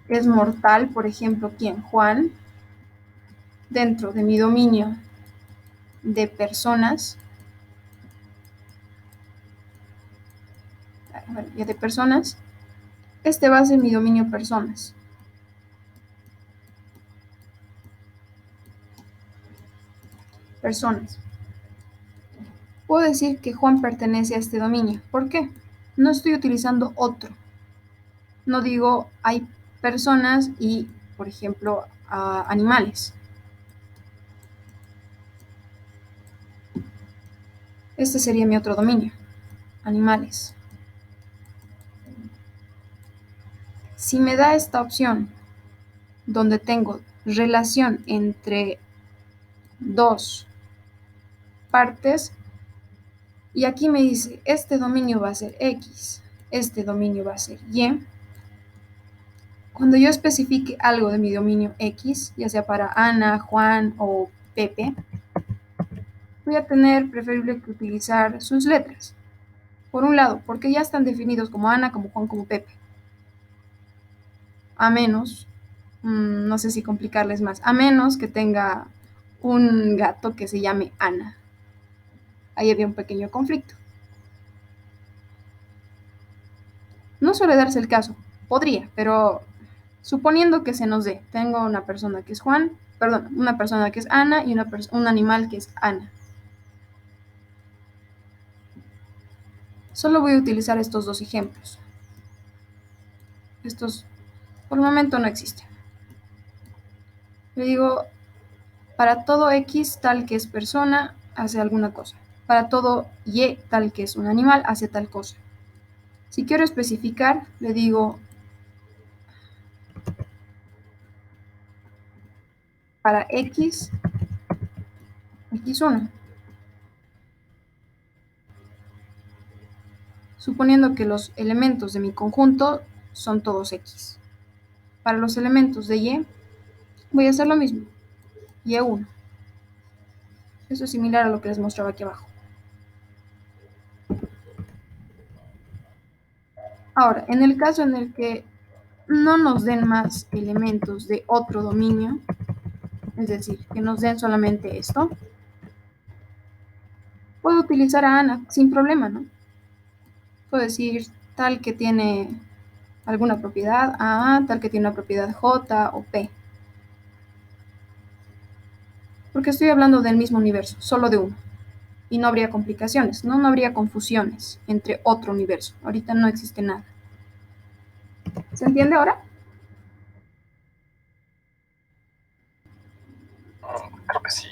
Es mortal, por ejemplo, ¿quién? Juan, dentro de mi dominio de personas, este va a ser mi dominio personas. Puedo decir que Juan pertenece a este dominio. ¿Por qué? No estoy utilizando otro. No digo hay personas y, por ejemplo, animales. Este sería mi otro dominio, animales. Si me da esta opción, donde tengo relación entre dos partes, y aquí me dice, este dominio va a ser X, este dominio va a ser Y. Cuando yo especifique algo de mi dominio X, ya sea para Ana, Juan o Pepe, voy a tener preferible que utilizar sus letras. Por un lado, porque ya están definidos como Ana, como Juan, como Pepe. A menos, no sé si complicarles más, a menos que tenga un gato que se llame Ana. Ahí había un pequeño conflicto. No suele darse el caso, podría, pero suponiendo que se nos dé, tengo una persona que es Juan, una persona que es Ana y un animal que es Ana. Solo voy a utilizar estos dos ejemplos. Estos por el momento no existen. Le digo, para todo X tal que es persona, hace alguna cosa. Para todo Y tal que es un animal, hace tal cosa. Si quiero especificar, le digo, para X, X1. Suponiendo que los elementos de mi conjunto son todos X. Para los elementos de Y, voy a hacer lo mismo. Y1. Eso es similar a lo que les mostraba aquí abajo. Ahora, en el caso en el que no nos den más elementos de otro dominio, es decir, que nos den solamente esto, puedo utilizar a Ana sin problema, ¿no? Puedo decir tal que tiene alguna propiedad A, tal que tiene una propiedad J o P. Porque estoy hablando del mismo universo, solo de uno. y no habría complicaciones, no habría confusiones entre otro universo. Ahorita no existe nada. ¿Se entiende ahora? Creo que sí.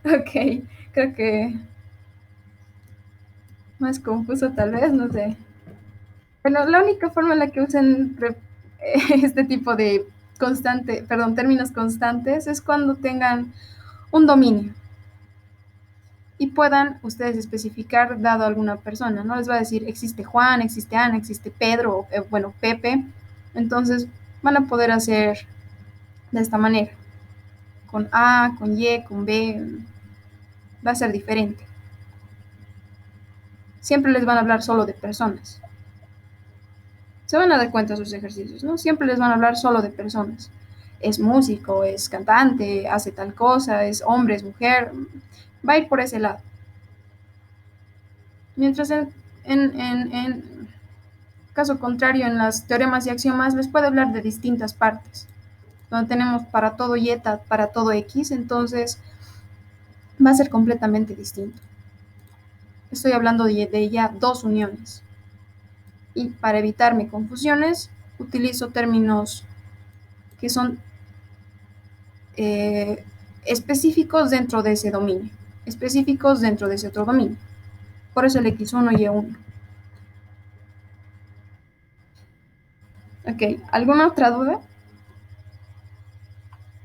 Ok, creo que más confuso tal vez, no sé. Bueno, la única forma en la que usen este tipo de términos constantes es cuando tengan un dominio y puedan ustedes especificar dado a alguna persona, ¿no? Les va a decir, existe Juan, existe Ana, existe Pedro, bueno, Pepe. Entonces van a poder hacer de esta manera. Con A, con Y, con B, va a ser diferente. Siempre les van a hablar solo de personas. Se van a dar cuenta de sus ejercicios, ¿no? Siempre les van a hablar solo de personas. Es músico, es cantante, hace tal cosa, es hombre, es mujer. Va a ir por ese lado. Mientras en caso contrario, en las teoremas y axiomas les puede hablar de distintas partes. Donde tenemos para todo y eta, para todo x, entonces va a ser completamente distinto. Estoy hablando de ya dos uniones. Y para evitarme confusiones, utilizo términos que son específicos dentro de ese dominio, específicos dentro de ese otro dominio. Por eso el X1 y Y1. Ok, ¿alguna otra duda?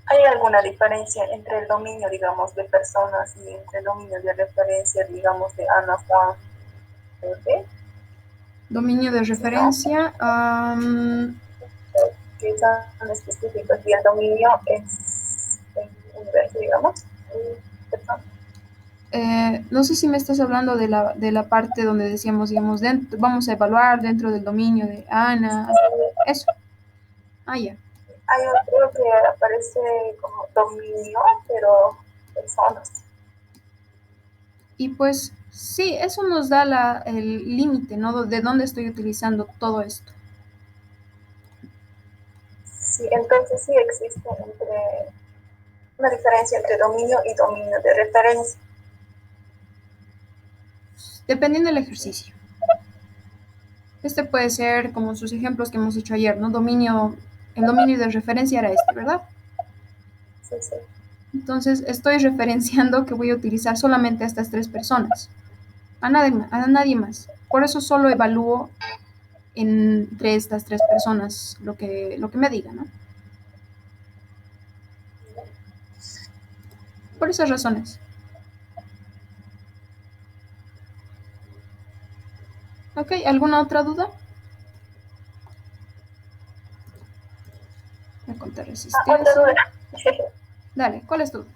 ¿Hay alguna diferencia entre el dominio, digamos, de personas y entre el dominio de referencia, digamos, de Ana, Juan, Pepe? Dominio de referencia. Que son específicos y el dominio es el universo, digamos, no sé si me estás hablando de la parte donde decíamos, digamos, vamos a evaluar dentro del dominio de Ana. Eso. Ah, ya. Hay otro que aparece como dominio, pero personas. Y pues sí, eso nos da el límite, ¿no? De dónde estoy utilizando todo esto. Sí, entonces sí existe una diferencia entre dominio y dominio de referencia. Dependiendo del ejercicio. Este puede ser como sus ejemplos que hemos hecho ayer, ¿no? El dominio de referencia era este, ¿verdad? Sí, sí. Entonces estoy referenciando que voy a utilizar solamente a estas tres personas, a nadie más. Por eso solo evalúo entre estas tres personas lo que me digan, ¿no? Por esas razones. Ok, ¿alguna otra duda? Voy a contar resistencia. Otra duda. Dale, ¿cuál es tu duda?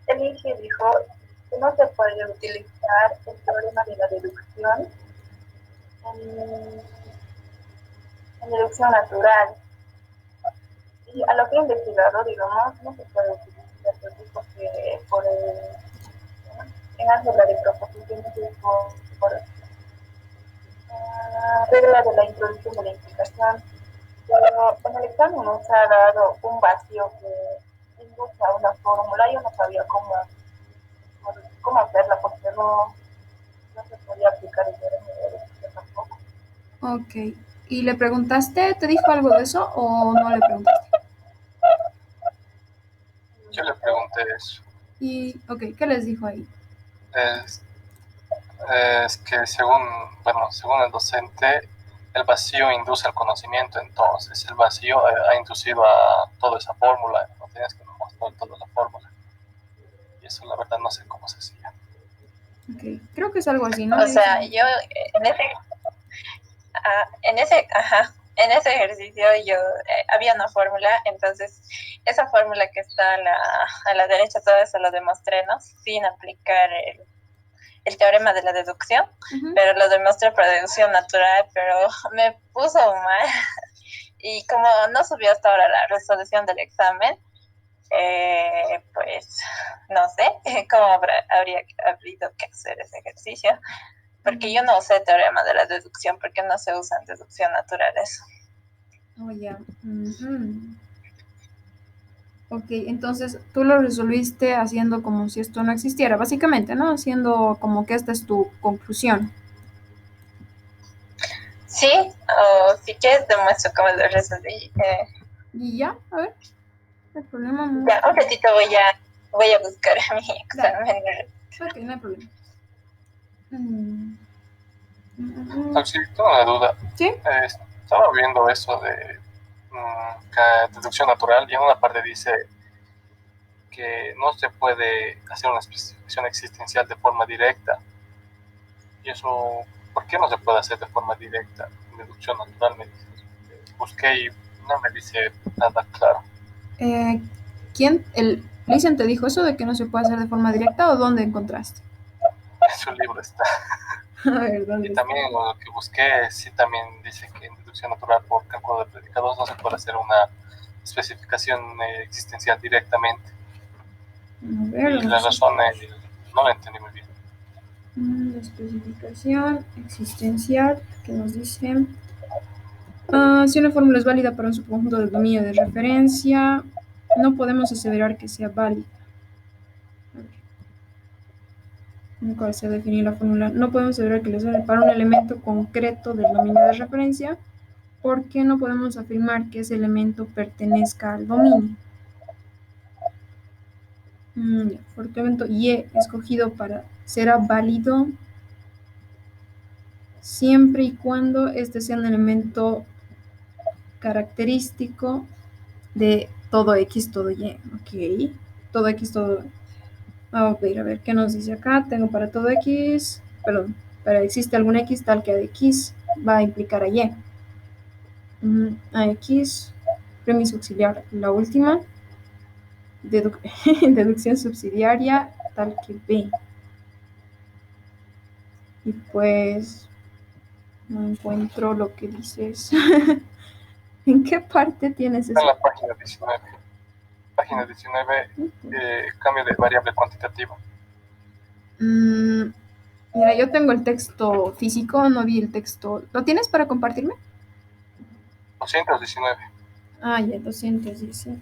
Elige dijo que no se puede utilizar el teorema de la deducción en deducción natural. Y a lo que he investigado, digamos, no se puede utilizar porque en álgebra de proposiciones y por regla de la introducción de la implicación. Pero en el examen nos ha dado un vacío que induce a una fórmula. Yo no sabía cómo hacerla porque no se podía aplicar el teorema de deducción tampoco. Ok. ¿Y le preguntaste, te dijo algo de eso o no le preguntaste? Yo le pregunté eso. Y, ok, ¿qué les dijo ahí? Es que según el docente, el vacío induce al conocimiento, entonces el vacío ha inducido a toda esa fórmula, no tienes que mostrar toda la fórmula. Y eso la verdad no sé cómo se hacía. Ok, creo que es algo así, ¿no? O sea, yo en ese ejercicio yo había una fórmula, entonces esa fórmula que está a la derecha, todo eso lo demostré, ¿no? Sin aplicar el teorema de la deducción, pero lo demostré por deducción natural, pero me puso mal. Y como no subió hasta ahora la resolución del examen, pues no sé cómo habría habido que hacer ese ejercicio, porque yo no usé teorema de la deducción, porque no se usa en deducción natural eso. Oh, ya. Ok, entonces tú lo resolviste haciendo como si esto no existiera, básicamente, ¿no? Haciendo como que esta es tu conclusión. Sí, o si quieres te muestro cómo lo resolví. Y ya, a ver, no hay problema. Ya, un ratito voy a buscar mi examen. Ok, no hay problema. Mm. Sí, tengo una duda. ¿Sí? Estaba viendo eso de deducción natural y en una parte dice que no se puede hacer una especificación existencial de forma directa. Y eso, ¿por qué no se puede hacer de forma directa? Deducción natural, me dice. Busqué y no me dice nada claro. ¿Quién? ¿Listen te dijo eso de que no se puede hacer de forma directa o dónde encontraste? En su libro está. A ver, ¿dónde Y está? también lo que busqué, sí también dice que en deducción natural por cálculo de predicados no se puede hacer una especificación existencial directamente. A ver, Y la razón no la entendí muy bien. La especificación existencial que nos dice si una fórmula es válida para un subconjunto del dominio de referencia, no podemos aseverar que sea válida. A ver, ¿cuál se define la fórmula? No podemos aseverar que les vale para un elemento concreto del dominio de referencia porque no podemos afirmar que ese elemento pertenezca al dominio. Por qué elemento Y escogido será válido siempre y cuando este sea un elemento característico de todo X, todo Y. Ok. Todo X, todo. A ver, ¿qué nos dice acá? Tengo para todo X, perdón, para existe algún X tal que a X va a implicar a Y. A X, premisa auxiliar, la última, deducción subsidiaria tal que B. Y pues no encuentro lo que dices. ¿En qué parte tienes Está en eso? la página 19. Página 19, cambio de variable cuantitativa. Mira, yo tengo el texto físico, no vi el texto. ¿Lo tienes para compartirme? 219. Ah, ya, 210.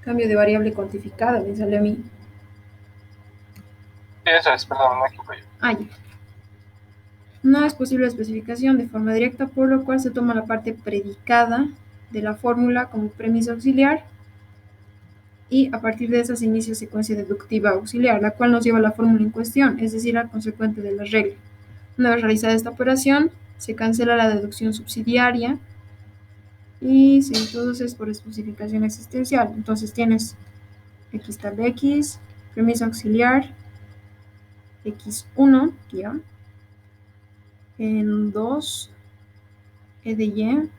Cambio de variable cuantificada, me sale a mí. Sí, eso es, perdón, me equivoqué. Ah, ya. No es posible la especificación de forma directa, por lo cual se toma la parte predicada de la fórmula como premisa auxiliar y a partir de esa se inicia secuencia deductiva auxiliar, la cual nos lleva a la fórmula en cuestión, es decir, al consecuente de la regla. Una vez realizada esta operación, se cancela la deducción subsidiaria y se introduce por especificación existencial. Entonces tienes X tal de X, premisa auxiliar, X1, ya, en 2, E de Y,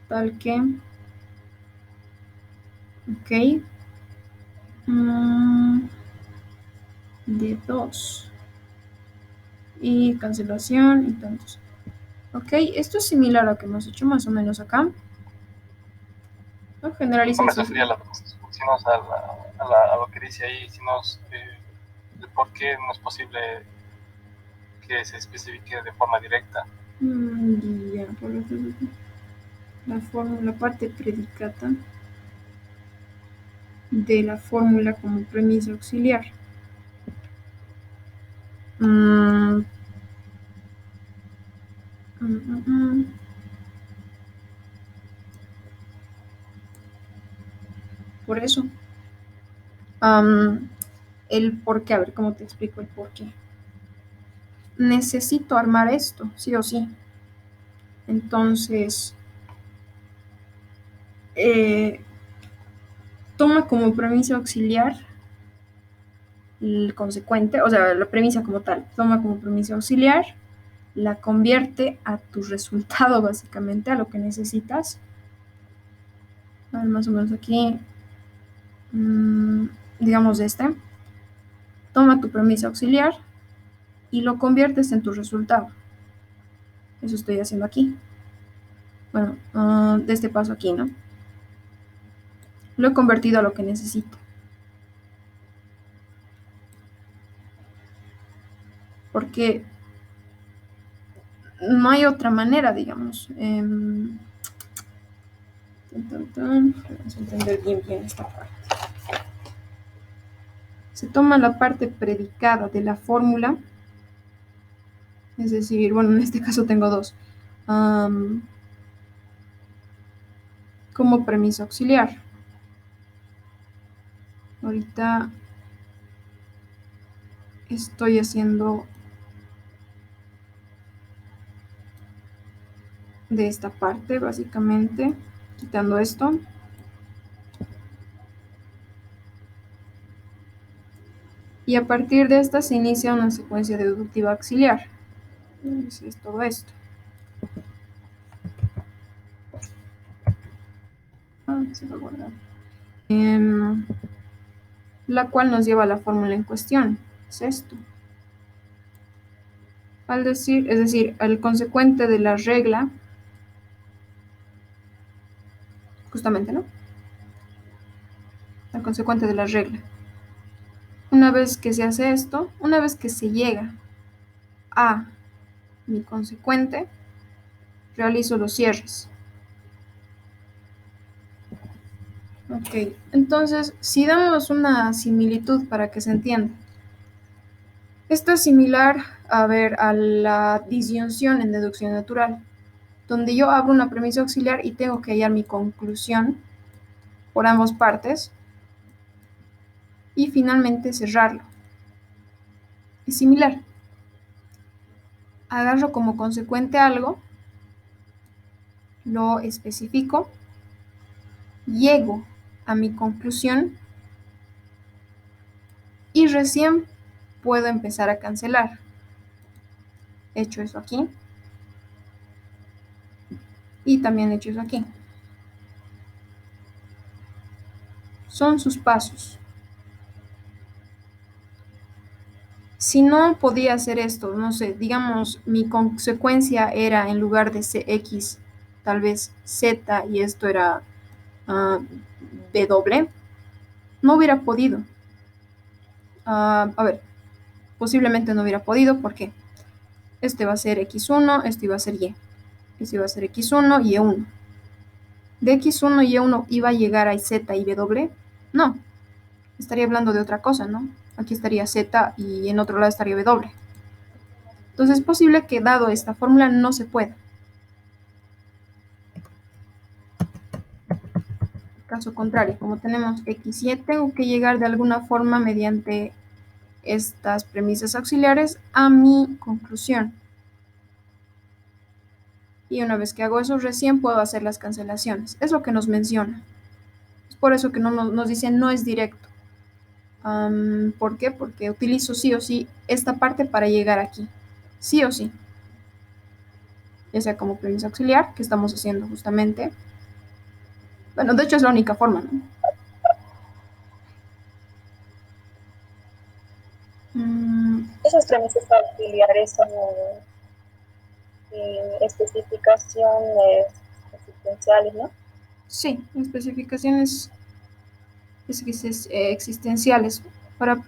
tal que, ok, de 2 y cancelación y tantos. Ok, esto es similar a lo que hemos hecho más o menos acá. ¿No? No me Generalización. refería a a lo que dice ahí, sino el por qué no es posible que se especifique de forma directa. Ya, por la fórmula, parte predicata de la fórmula como premisa auxiliar. Por eso. El por qué, a ver cómo te explico el por qué. Necesito armar esto, sí o sí. Entonces, toma como premisa auxiliar el consecuente, o sea, la premisa como tal, toma como premisa auxiliar, la convierte a tu resultado básicamente, a lo que necesitas. A ver, más o menos aquí, digamos toma tu premisa auxiliar y lo conviertes en tu resultado. Eso estoy haciendo aquí. Bueno, de este paso aquí, ¿no? Lo he convertido a lo que necesito. Porque no hay otra manera, digamos. Vamos a entender bien esta parte. Se toma la parte predicada de la fórmula, es decir, bueno, en este caso tengo dos, como premisa auxiliar. Ahorita estoy haciendo de esta parte, básicamente, quitando esto. Y a partir de esta se inicia una secuencia deductiva auxiliar. Es todo esto. Se va a guardar. La cual nos lleva a la fórmula en cuestión. Es esto. Es decir, el consecuente de la regla, justamente, ¿no? El consecuente de la regla. Una vez que se hace esto, una vez que se llega a mi consecuente, realizo los cierres. Ok, entonces, si damos una similitud para que se entienda. Esto es similar, a la disyunción en deducción natural, donde yo abro una premisa auxiliar y tengo que hallar mi conclusión por ambas partes y finalmente cerrarlo. Es similar. Agarro como consecuente algo, lo especifico, llego a mi conclusión y recién puedo empezar a cancelar. He hecho eso aquí y también he hecho eso aquí. Son sus pasos. Si no podía hacer esto, no sé, digamos, mi consecuencia era en lugar de X, tal vez Z y esto era W, no hubiera podido. Posiblemente no hubiera podido porque este va a ser X1, este iba a ser Y. Este iba a ser X1 y Y1. ¿De X1 y Y1 iba a llegar a Z y W? No. Estaría hablando de otra cosa, ¿no? Aquí estaría Z y en otro lado estaría W. Entonces es posible que dado esta fórmula no se pueda. Caso contrario, como tenemos X y Y, tengo que llegar de alguna forma mediante estas premisas auxiliares a mi conclusión. Y una vez que hago eso, recién puedo hacer las cancelaciones. Es lo que nos menciona. Es por eso que nos dice no es directo. ¿Por qué? Porque utilizo sí o sí esta parte para llegar aquí. Sí o sí. Ya sea como premisa auxiliar, que estamos haciendo justamente. Bueno, de hecho es la única forma, ¿no? Esas premisas auxiliares son especificaciones existenciales, ¿no? Sí, especificaciones existenciales. Para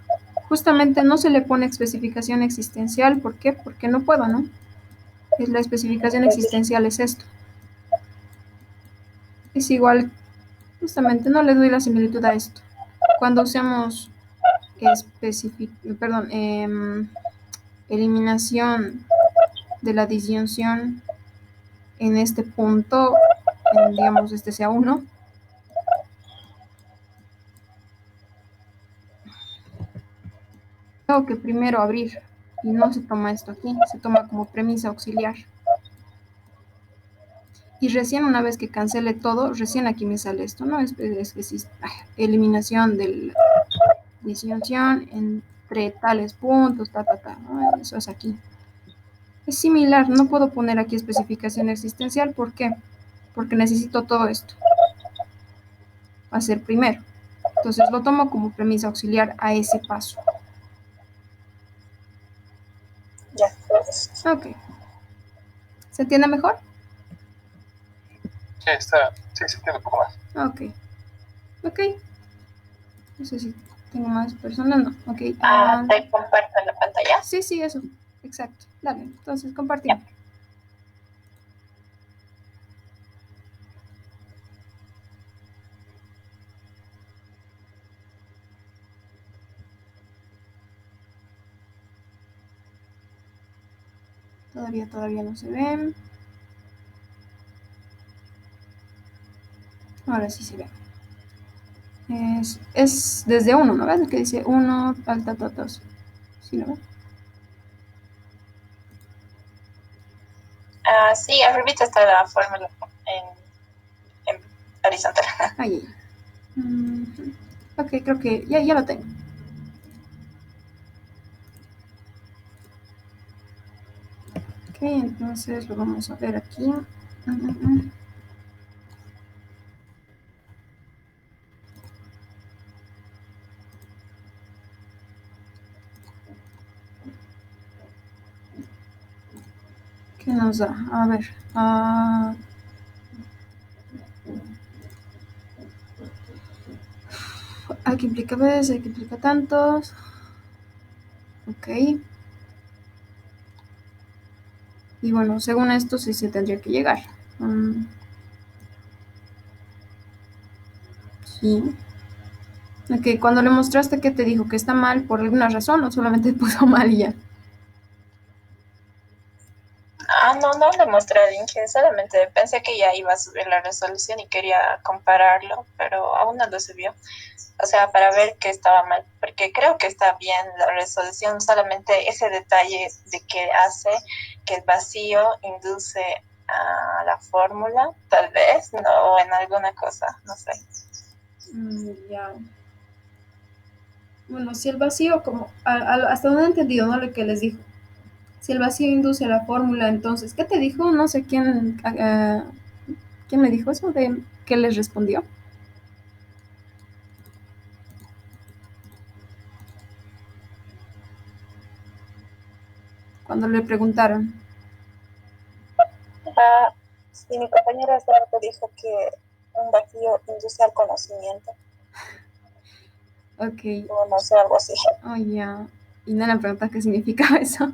justamente no se le pone especificación existencial. ¿Por qué? Porque no puedo, ¿no? La especificación existencial es esto. Es igual, justamente no le doy la similitud a esto. Cuando usamos eliminación de la disyunción en este punto, digamos este sea 1, tengo que primero abrir y no se toma esto aquí, se toma como premisa auxiliar. Y recién una vez que cancele todo, recién aquí me sale esto, ¿no? Eliminación de la disyunción entre tales puntos, ¿no? Eso es aquí. Es similar, no puedo poner aquí especificación existencial, ¿por qué? Porque necesito todo esto hacer primero. Entonces lo tomo como premisa auxiliar a ese paso. Ya. Ok. ¿Se entiende mejor? Sí, se entiende un poco más. Ok. No sé si tengo más personas, no. Ok. ¿Te comparto la pantalla? Sí, eso. Exacto. Dale, entonces compartimos. Todavía no se ven. Ahora sí se ve. Es desde 1, ¿no ves? Que dice 1 alta totos. ¿Sí, no ves? Sí, arribita está la fórmula en horizontal. Ahí. Ok, creo que ya lo tengo. Ok, entonces lo vamos a ver aquí. ¿Qué nos da? A ver. Aquí implica veces, aquí implica tantos. Ok. Y bueno, según esto sí se tendría que llegar. Sí. Ok, cuando le mostraste, ¿qué te dijo? ¿Que está mal por alguna razón o solamente puso mal y ya? No le mostré el link, solamente pensé que ya iba a subir la resolución y quería compararlo, pero aún no lo subió. O sea, para ver qué estaba mal, porque creo que está bien la resolución, solamente ese detalle de que hace que el vacío induce a la fórmula, tal vez, no, o en alguna cosa, no sé. Ya. Bueno, si el vacío, como hasta donde he entendido, ¿no? Lo que les dijo. Si el vacío induce a la fórmula, entonces, ¿qué te dijo? No sé quién me dijo eso, de qué les respondió. Cuando le preguntaron. Sí, mi compañera hace rato dijo que un vacío induce al conocimiento. Ok. O no sé, algo así. Oh, ya. Y no le preguntas qué significaba eso.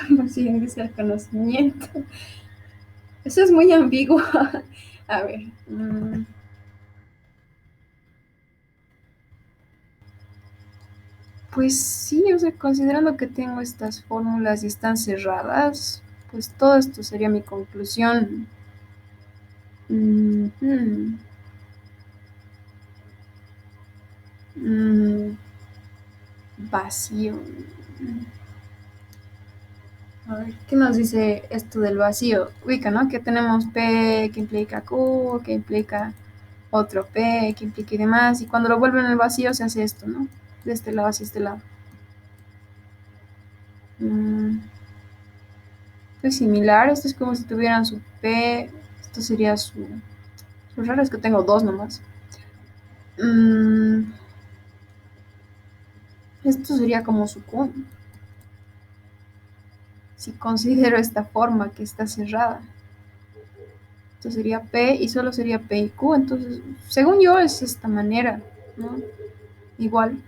Vacío induce al conocimiento. Eso es muy ambiguo. A ver. Pues sí, o sea, considerando que tengo estas fórmulas y están cerradas, pues todo esto sería mi conclusión. Vacío. A ver, ¿qué nos dice esto del vacío? Ubica, ¿no? Que tenemos P que implica Q, que implica otro P, que implica y demás. Y cuando lo vuelven al vacío se hace esto, ¿no? De este lado hacia este lado. Es similar, esto es como si tuvieran su P, esto sería su... Lo raro es que tengo dos nomás. Esto sería como su Q. Si considero esta forma que está cerrada. Esto sería P y solo sería P y Q. Entonces, según yo, es esta manera, ¿no? Igual.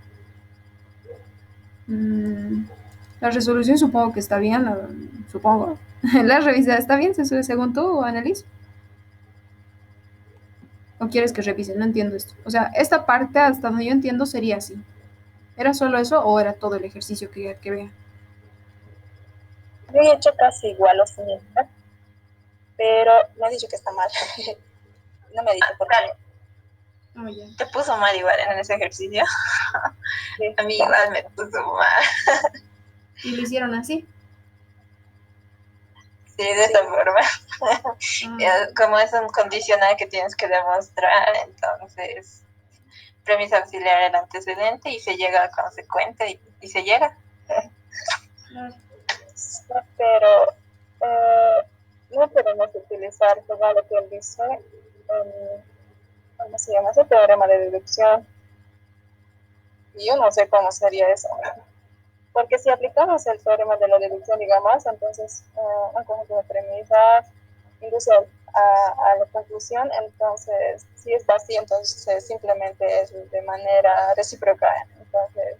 La resolución supongo que está bien, supongo. La revisada está bien, se sube según tú, Annelies. ¿O quieres que revise? No entiendo esto. O sea, esta parte, hasta donde yo entiendo, sería así. ¿Era solo eso o era todo el ejercicio que vea? Yo he hecho casi igual lo siguiente, pero me ha dicho que está mal. No me ha dicho por qué. Oh, ya. Te puso mal igual en ese ejercicio. Sí. A mí igual me puso mal. ¿Y lo hicieron así? Sí, de esta forma. Como es un condicional que tienes que demostrar, entonces premisa auxiliar el antecedente y se llega a consecuente y se llega. Claro. Sí, pero no podemos utilizar todo lo que él dice, ¿cómo se llama? Ese teorema de deducción. Y yo no sé cómo sería eso. Porque si aplicamos el teorema de la deducción, digamos, entonces un conjunto de premisas induce a la conclusión, entonces si es vacío, entonces simplemente es de manera recíproca. Entonces,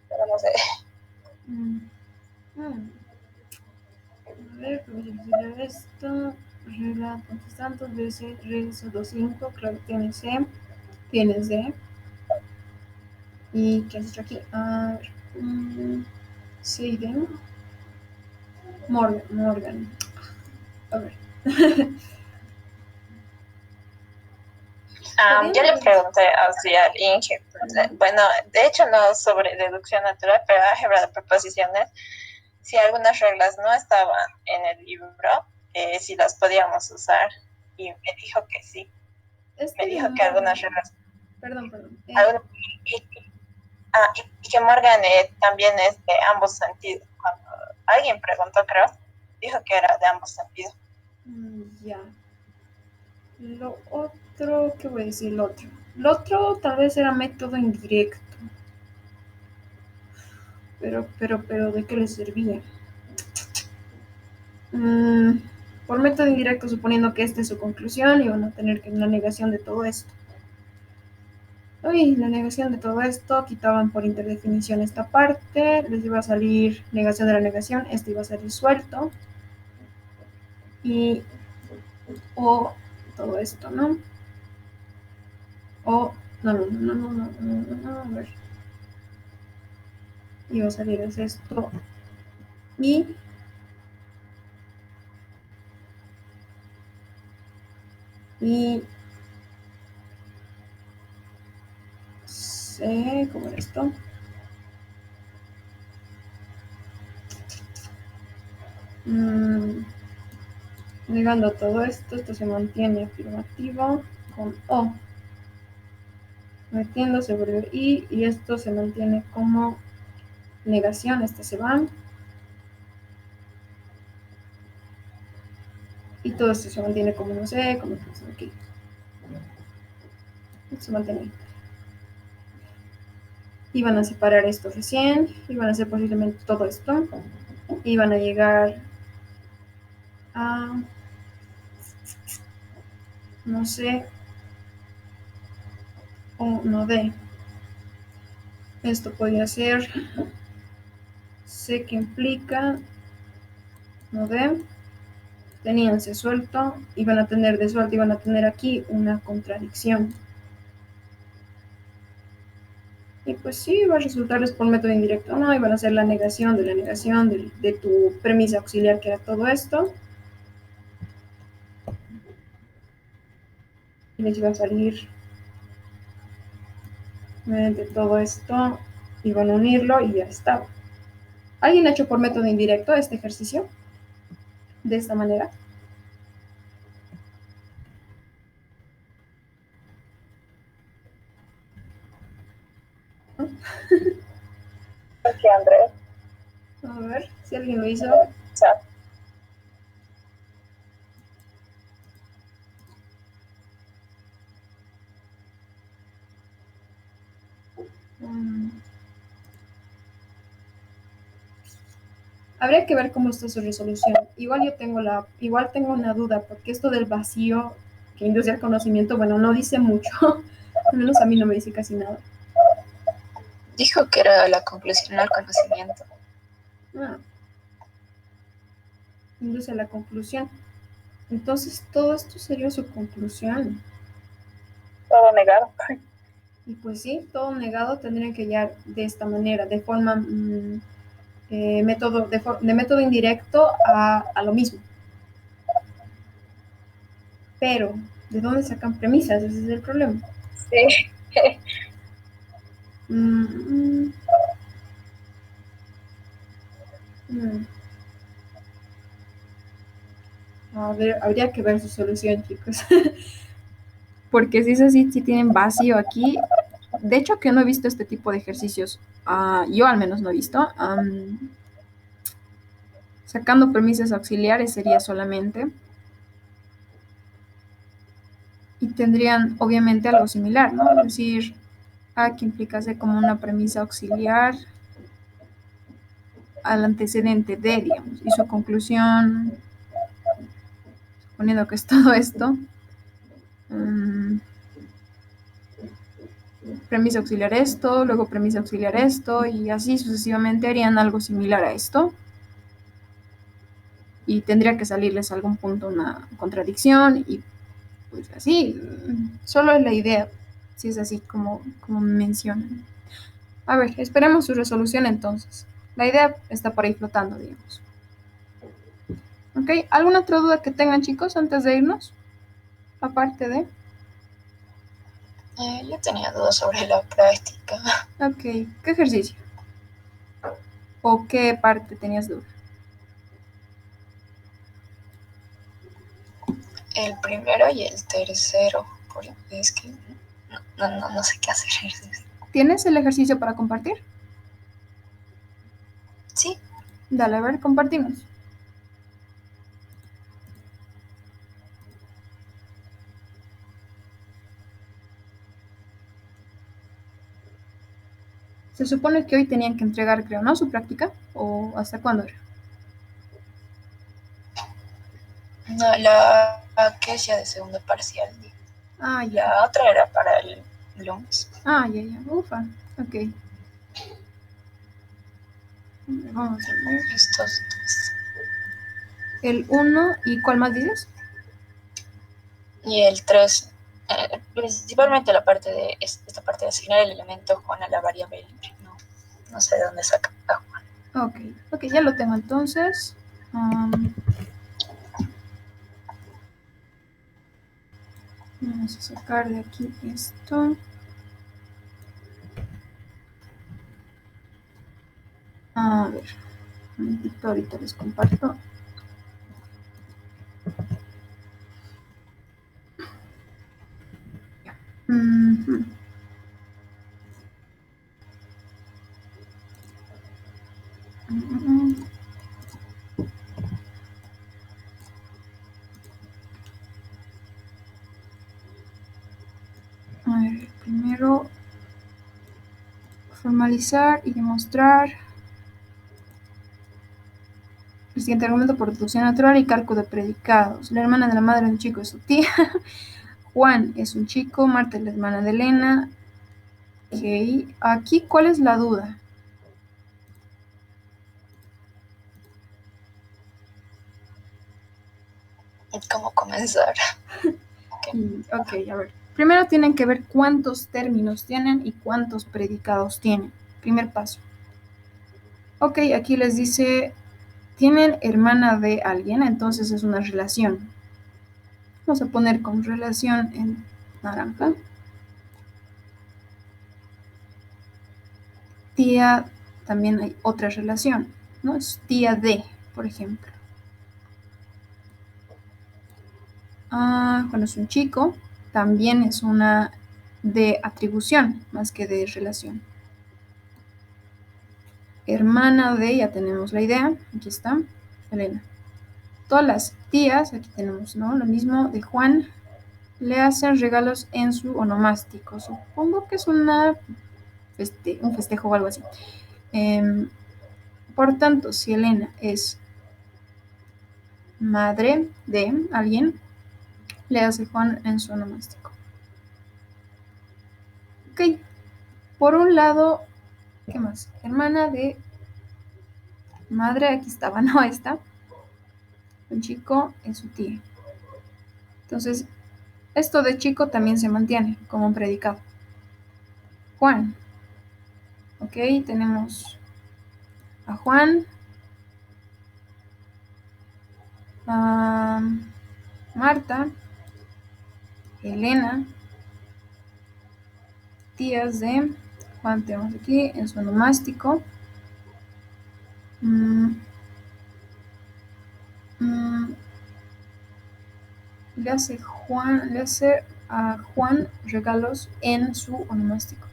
pero no sé. A ver, vamos a hacer esto. regla tantos tantos veces regla 5, claro, tienes C, tienes D. ¿Y qué has hecho aquí? A ver, C y D. Morgan. A ver. Yo le pregunté así al Inge, bueno, de hecho no sobre deducción natural, pero álgebra de proposiciones, si algunas reglas no estaban en el libro, si las podíamos usar, y me dijo que sí. Me dijo que algunas reglas... Perdón. Y que Morgan también es de ambos sentidos. Cuando alguien preguntó, creo, dijo que era de ambos sentidos. Ya. Lo otro, ¿qué voy a decir? Lo otro tal vez era método indirecto. Pero, ¿de qué le servía? Por método indirecto, suponiendo que esta es su conclusión, y van a tener que una negación de todo esto. La negación de todo esto, quitaban por interdefinición esta parte, les iba a salir negación de la negación, este iba a salir suelto. O todo esto, ¿no? O, no, a ver. Iba a salir es esto. Y sé cómo era esto. Negando todo esto se mantiene afirmativo con O. Metiendo se vuelve I, y esto se mantiene como negación, este se va. Y todo esto se mantiene como no sé, como aquí. Se mantiene. Y van a separar esto recién, y van a hacer posiblemente todo esto, y van a llegar a, no sé, o no D. Esto podría ser C que implica no D. Tenían C suelto, y van a tener D suelto, y van a tener aquí una contradicción. Y pues sí, va a resultarles por método indirecto, ¿no? Y van a hacer la negación de la negación de tu premisa auxiliar, que era todo esto. Y les va a salir mediante todo esto, y van a unirlo, y ya está. ¿Alguien ha hecho por método indirecto este ejercicio? De esta manera. Sí, Andrés. A ver, si alguien lo hizo. Habría que ver cómo está su resolución. Igual tengo una duda, porque esto del vacío que induce al conocimiento, bueno, no dice mucho. Al menos a mí no me dice casi nada. Dijo que era la conclusión al conocimiento. Induce a la conclusión. Entonces, todo esto sería su conclusión. Todo negado. Y pues sí, todo negado tendría que hallar de esta manera, de forma de método indirecto a lo mismo. Pero, ¿de dónde sacan premisas? Ese es el problema. Sí. A ver, habría que ver su solución, chicos. Porque si es así, si tienen vacío aquí. De hecho, que no he visto este tipo de ejercicios. Yo al menos no he visto. Sacando premisas auxiliares sería solamente. Y tendrían obviamente algo similar, ¿no? Es decir, A que implica C como una premisa auxiliar al antecedente D, digamos. Y su conclusión, suponiendo que es todo esto, premisa auxiliar esto, luego premisa auxiliar esto, y así sucesivamente harían algo similar a esto. y tendría que salirles a algún punto una contradicción y pues así, solo es la idea, si es así como mencionan. A ver, esperemos su resolución entonces. La idea está por ahí flotando, digamos. ¿Ok? ¿Alguna otra duda que tengan, chicos, antes de irnos? Aparte de... Yo tenía dudas sobre la práctica. Ok, ¿qué ejercicio? ¿O qué parte tenías duda? El primero y el tercero, porque es que no sé qué hacer. ¿Tienes el ejercicio para compartir? Sí. Dale, a ver, compartimos. Se supone que hoy tenían que entregar, creo, ¿no? Su práctica. ¿O hasta cuándo era? No, la que es ya de segundo parcial. Ah, ya. La otra era para el lunes. Ah, ya. Ufa. Ok. Vamos a ver. Estos dos. El 1, ¿y cuál más dices? Y el 3, principalmente la parte de esta parte de asignar el elemento Juan a la variable. No sé de dónde saca Juan. Ok, ya lo tengo entonces. Vamos a sacar de aquí esto. A ver, un momentito, ahorita les comparto. Uh-huh. A ver, primero formalizar y demostrar el siguiente argumento por deducción natural y cálculo de predicados. La hermana de la madre de un chico es su tía. Juan es un chico, Marta es la hermana de Elena. Ok, aquí, ¿cuál es la duda? ¿Cómo comenzar? Ok, a ver. Primero tienen que ver cuántos términos tienen y cuántos predicados tienen. Primer paso. Ok, aquí les dice, tienen hermana de alguien, entonces es una relación. Vamos a poner con relación en naranja. Tía, también hay otra relación, ¿no? Es tía de, por ejemplo. Cuando es un chico, también es una de atribución más que de relación. Hermana de, ya tenemos la idea, aquí está, Elena. Todas las tías, aquí tenemos, ¿no? Lo mismo de Juan, le hacen regalos en su onomástico. Supongo que es un festejo o algo así. Por tanto, si Elena es madre de alguien, le hace Juan en su onomástico. Ok, por un lado, ¿qué más? Hermana de madre, aquí estaba, no está. Un chico es su tía. Entonces, esto de chico también se mantiene como un predicado. Juan. Ok, tenemos a Juan, a Marta, Elena, tías de Juan, tenemos aquí en su onomástico. Le hace a Juan regalos en su onomástico.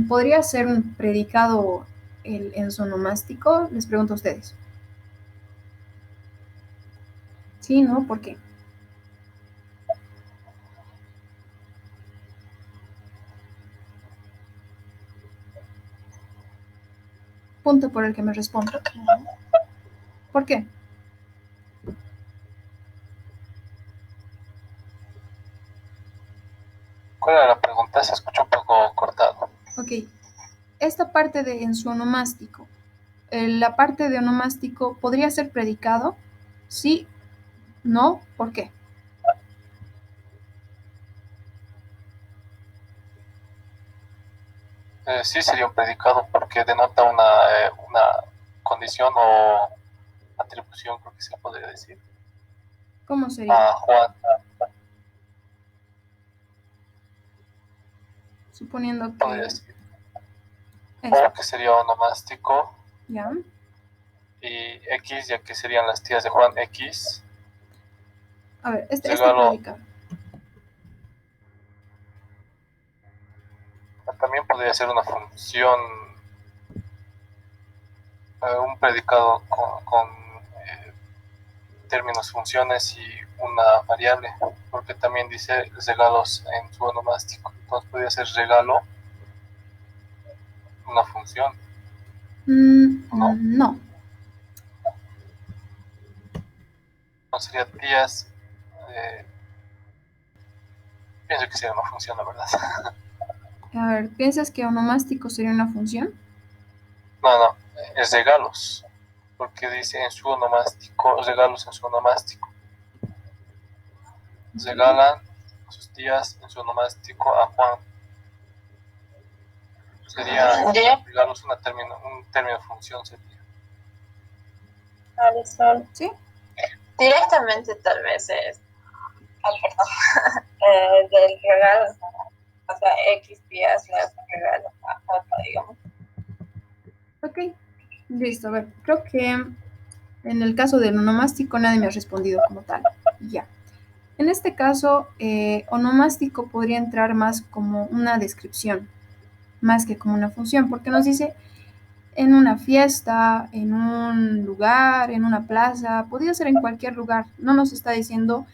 ¿Podría ser un predicado en su onomástico? Les pregunto a ustedes. Sí, ¿no? ¿Por qué? Punto por el que me respondo. Creo que no. ¿Por qué? ¿Cuál era la pregunta? Se escuchó un poco cortado. Ok. Esta parte de en su onomástico, La parte de onomástico podría ser predicado, sí, no, ¿por qué? Sí sería un predicado porque denota una condición o atribución, creo que se podría decir. ¿Cómo sería? A Juan. Suponiendo Podría que... decir. Eso. O que sería onomástico. ¿Ya? Y X, ya que serían las tías de Juan X. A ver, este Regalo. predicado. También podría ser una función, un predicado con términos, funciones y una variable, porque también dice regalos en su onomástico. Entonces podría ser regalo, una función, ¿no? No. No sería tías, pienso que sería una función, la verdad. A ver, ¿piensas que onomástico sería una función? No, es regalos, porque dice en su onomástico, regalos en su onomástico. Regalan a sus tías en su onomástico a Juan. Sería regalos un término de función sería. Alison. ¿Sí? Directamente tal vez es, del regalo, o sea, X días le hace regalo a otro, digamos. Ok, listo. A ver, creo que en el caso del onomástico nadie me ha respondido como tal. Ya. En este caso, onomástico podría entrar más como una descripción, más que como una función, porque nos dice en una fiesta, en un lugar, en una plaza, podría ser en cualquier lugar. No nos está diciendo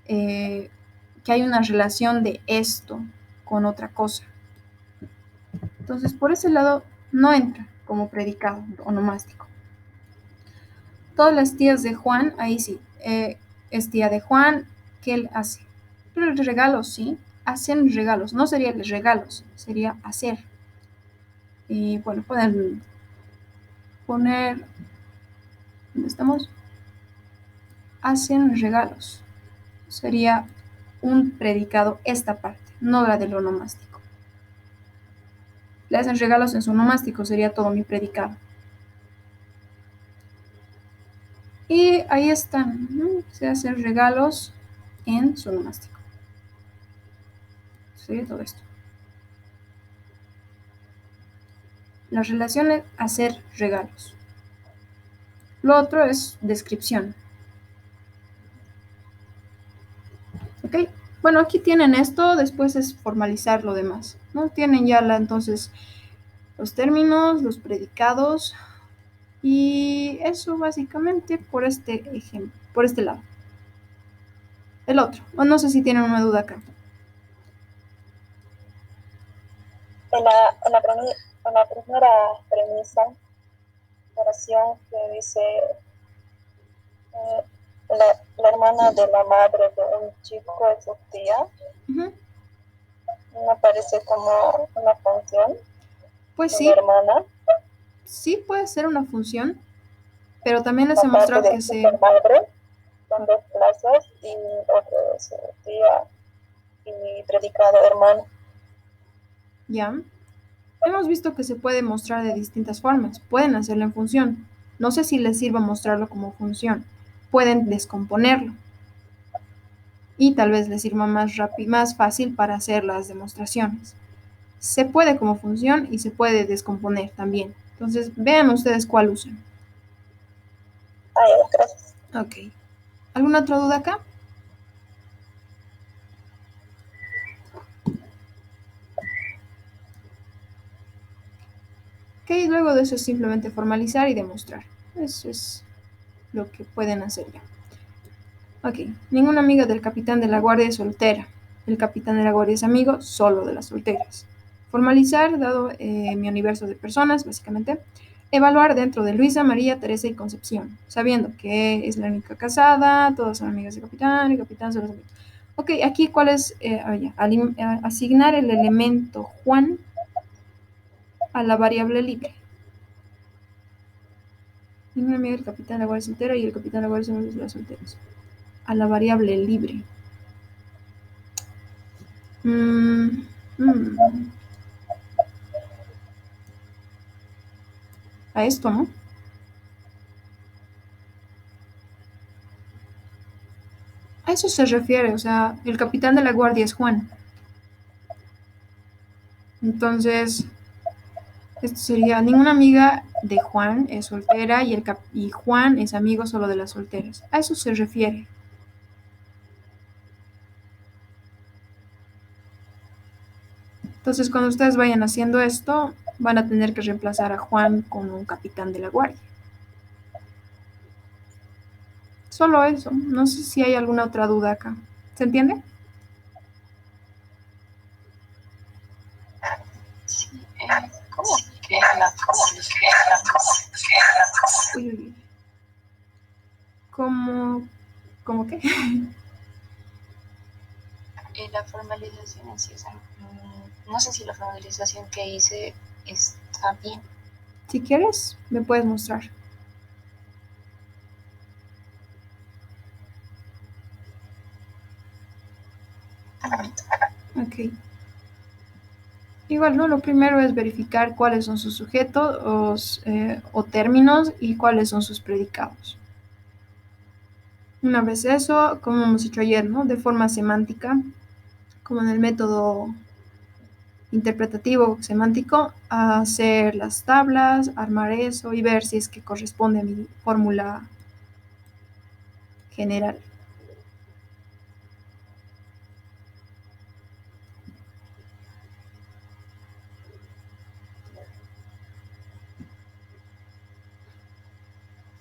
que hay una relación de esto con otra cosa. Entonces, por ese lado, no entra como predicado onomástico. Todas las tías de Juan, ahí sí, es tía de Juan, ¿qué él hace? Pero el regalo, sí, hacen regalos, no sería los regalos, sería hacer. Y bueno, pueden poner, ¿dónde estamos? Hacen regalos. Sería un predicado esta parte, no la del onomástico. Le hacen regalos en su onomástico, sería todo mi predicado. Y ahí están, se hacen regalos en su onomástico. Sería todo esto. La relación es hacer regalos. Lo otro es descripción. ¿Ok? Bueno, aquí tienen esto, después es formalizar lo demás, ¿no? Tienen ya entonces los términos, los predicados y eso básicamente por este ejemplo, por este lado. El otro, o no sé si tienen una duda acá. En la primera premisa, oración que dice la hermana de la madre de un chico es su tía, me parece como una función. Pues de sí, hermana. Sí puede ser una función, pero también les he mostrado que se... Madre, con 2 plazas y otro es tía y predicado hermano. Ya. Hemos visto que se puede mostrar de distintas formas. Pueden hacerlo en función. No sé si les sirva mostrarlo como función. Pueden descomponerlo. Y tal vez les sirva más rápido, más fácil para hacer las demostraciones. Se puede como función y se puede descomponer también. Entonces, vean ustedes cuál usan. Gracias. Ok. ¿Alguna otra duda acá? Ok, luego de eso es simplemente formalizar y demostrar. Eso es lo que pueden hacer ya. Ok, ninguna amiga del capitán de la guardia es soltera. El capitán de la guardia es amigo solo de las solteras. Formalizar, dado mi universo de personas, básicamente. Evaluar dentro de Luisa, María, Teresa y Concepción, sabiendo que es la única casada, todas son amigas del capitán, el capitán son los amigos. Ok, aquí cuál es, asignar el elemento Juan a la variable libre. Ninguna amiga del capitán de la guardia soltera y el capitán de la guardia son los de las solteras. A la variable libre. A esto, ¿no? A eso se refiere, o sea, el capitán de la guardia es Juan. Entonces, esto sería, ninguna amiga de Juan es soltera y Juan es amigo solo de las solteras. A eso se refiere. Entonces, cuando ustedes vayan haciendo esto, van a tener que reemplazar a Juan con un capitán de la guardia. Solo eso. No sé si hay alguna otra duda acá. ¿Se entiende? Sí, ¿cómo que la Uy, uy, uy. ¿Cómo qué? la formalización en sí? O sea, no sé si la formalización que hice está bien. Si quieres, me puedes mostrar. Ok. Igual, ¿no? Lo primero es verificar cuáles son sus sujetos o términos y cuáles son sus predicados. Una vez eso, como hemos hecho ayer, ¿no? De forma semántica, como en el método interpretativo semántico, hacer las tablas, armar eso y ver si es que corresponde a mi fórmula general.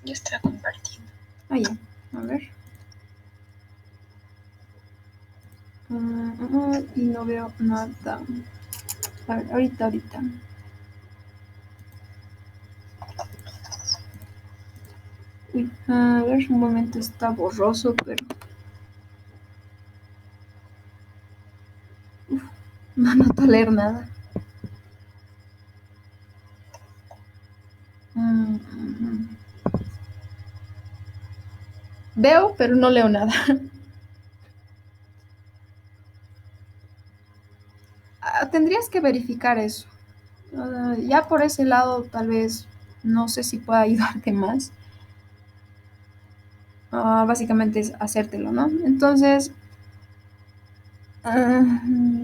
Ya está compartiendo. Ah, ya. A ver. Y no veo nada. A ver, ahorita. Uy, a ver, un momento, está borroso, pero... no anoto leer nada. Veo, pero no leo nada. Tendrías que verificar eso. Ya por ese lado, tal vez, no sé si pueda ayudarte más. Básicamente es hacértelo, ¿no? Entonces,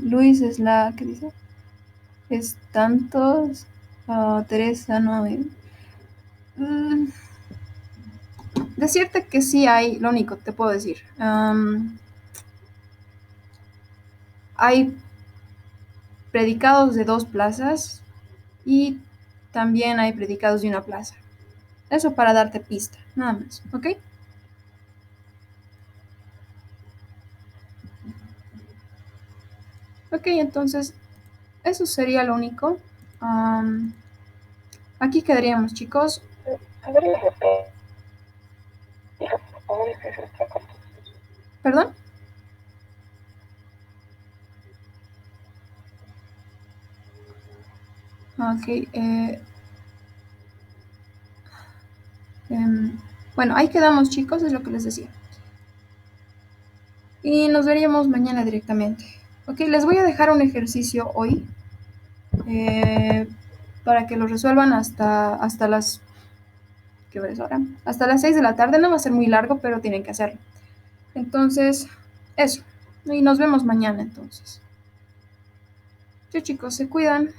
Luis es la que dice, es tantos, Teresa no. Decirte que sí hay, lo único que te puedo decir, hay predicados de 2 plazas y también hay predicados de 1 plaza. Eso para darte pista, nada más, ¿ok? Ok, entonces eso sería lo único. Aquí quedaríamos, chicos. ¿Perdón? Ok. Bueno, ahí quedamos, chicos, es lo que les decía. Y nos veríamos mañana directamente. Ok, les voy a dejar un ejercicio hoy para que lo resuelvan hasta las... ¿Qué hora es ahora? Hasta las 6 de la tarde. No va a ser muy largo, pero tienen que hacerlo. Entonces, eso. Y nos vemos mañana, entonces. Chao, chicos, se cuidan.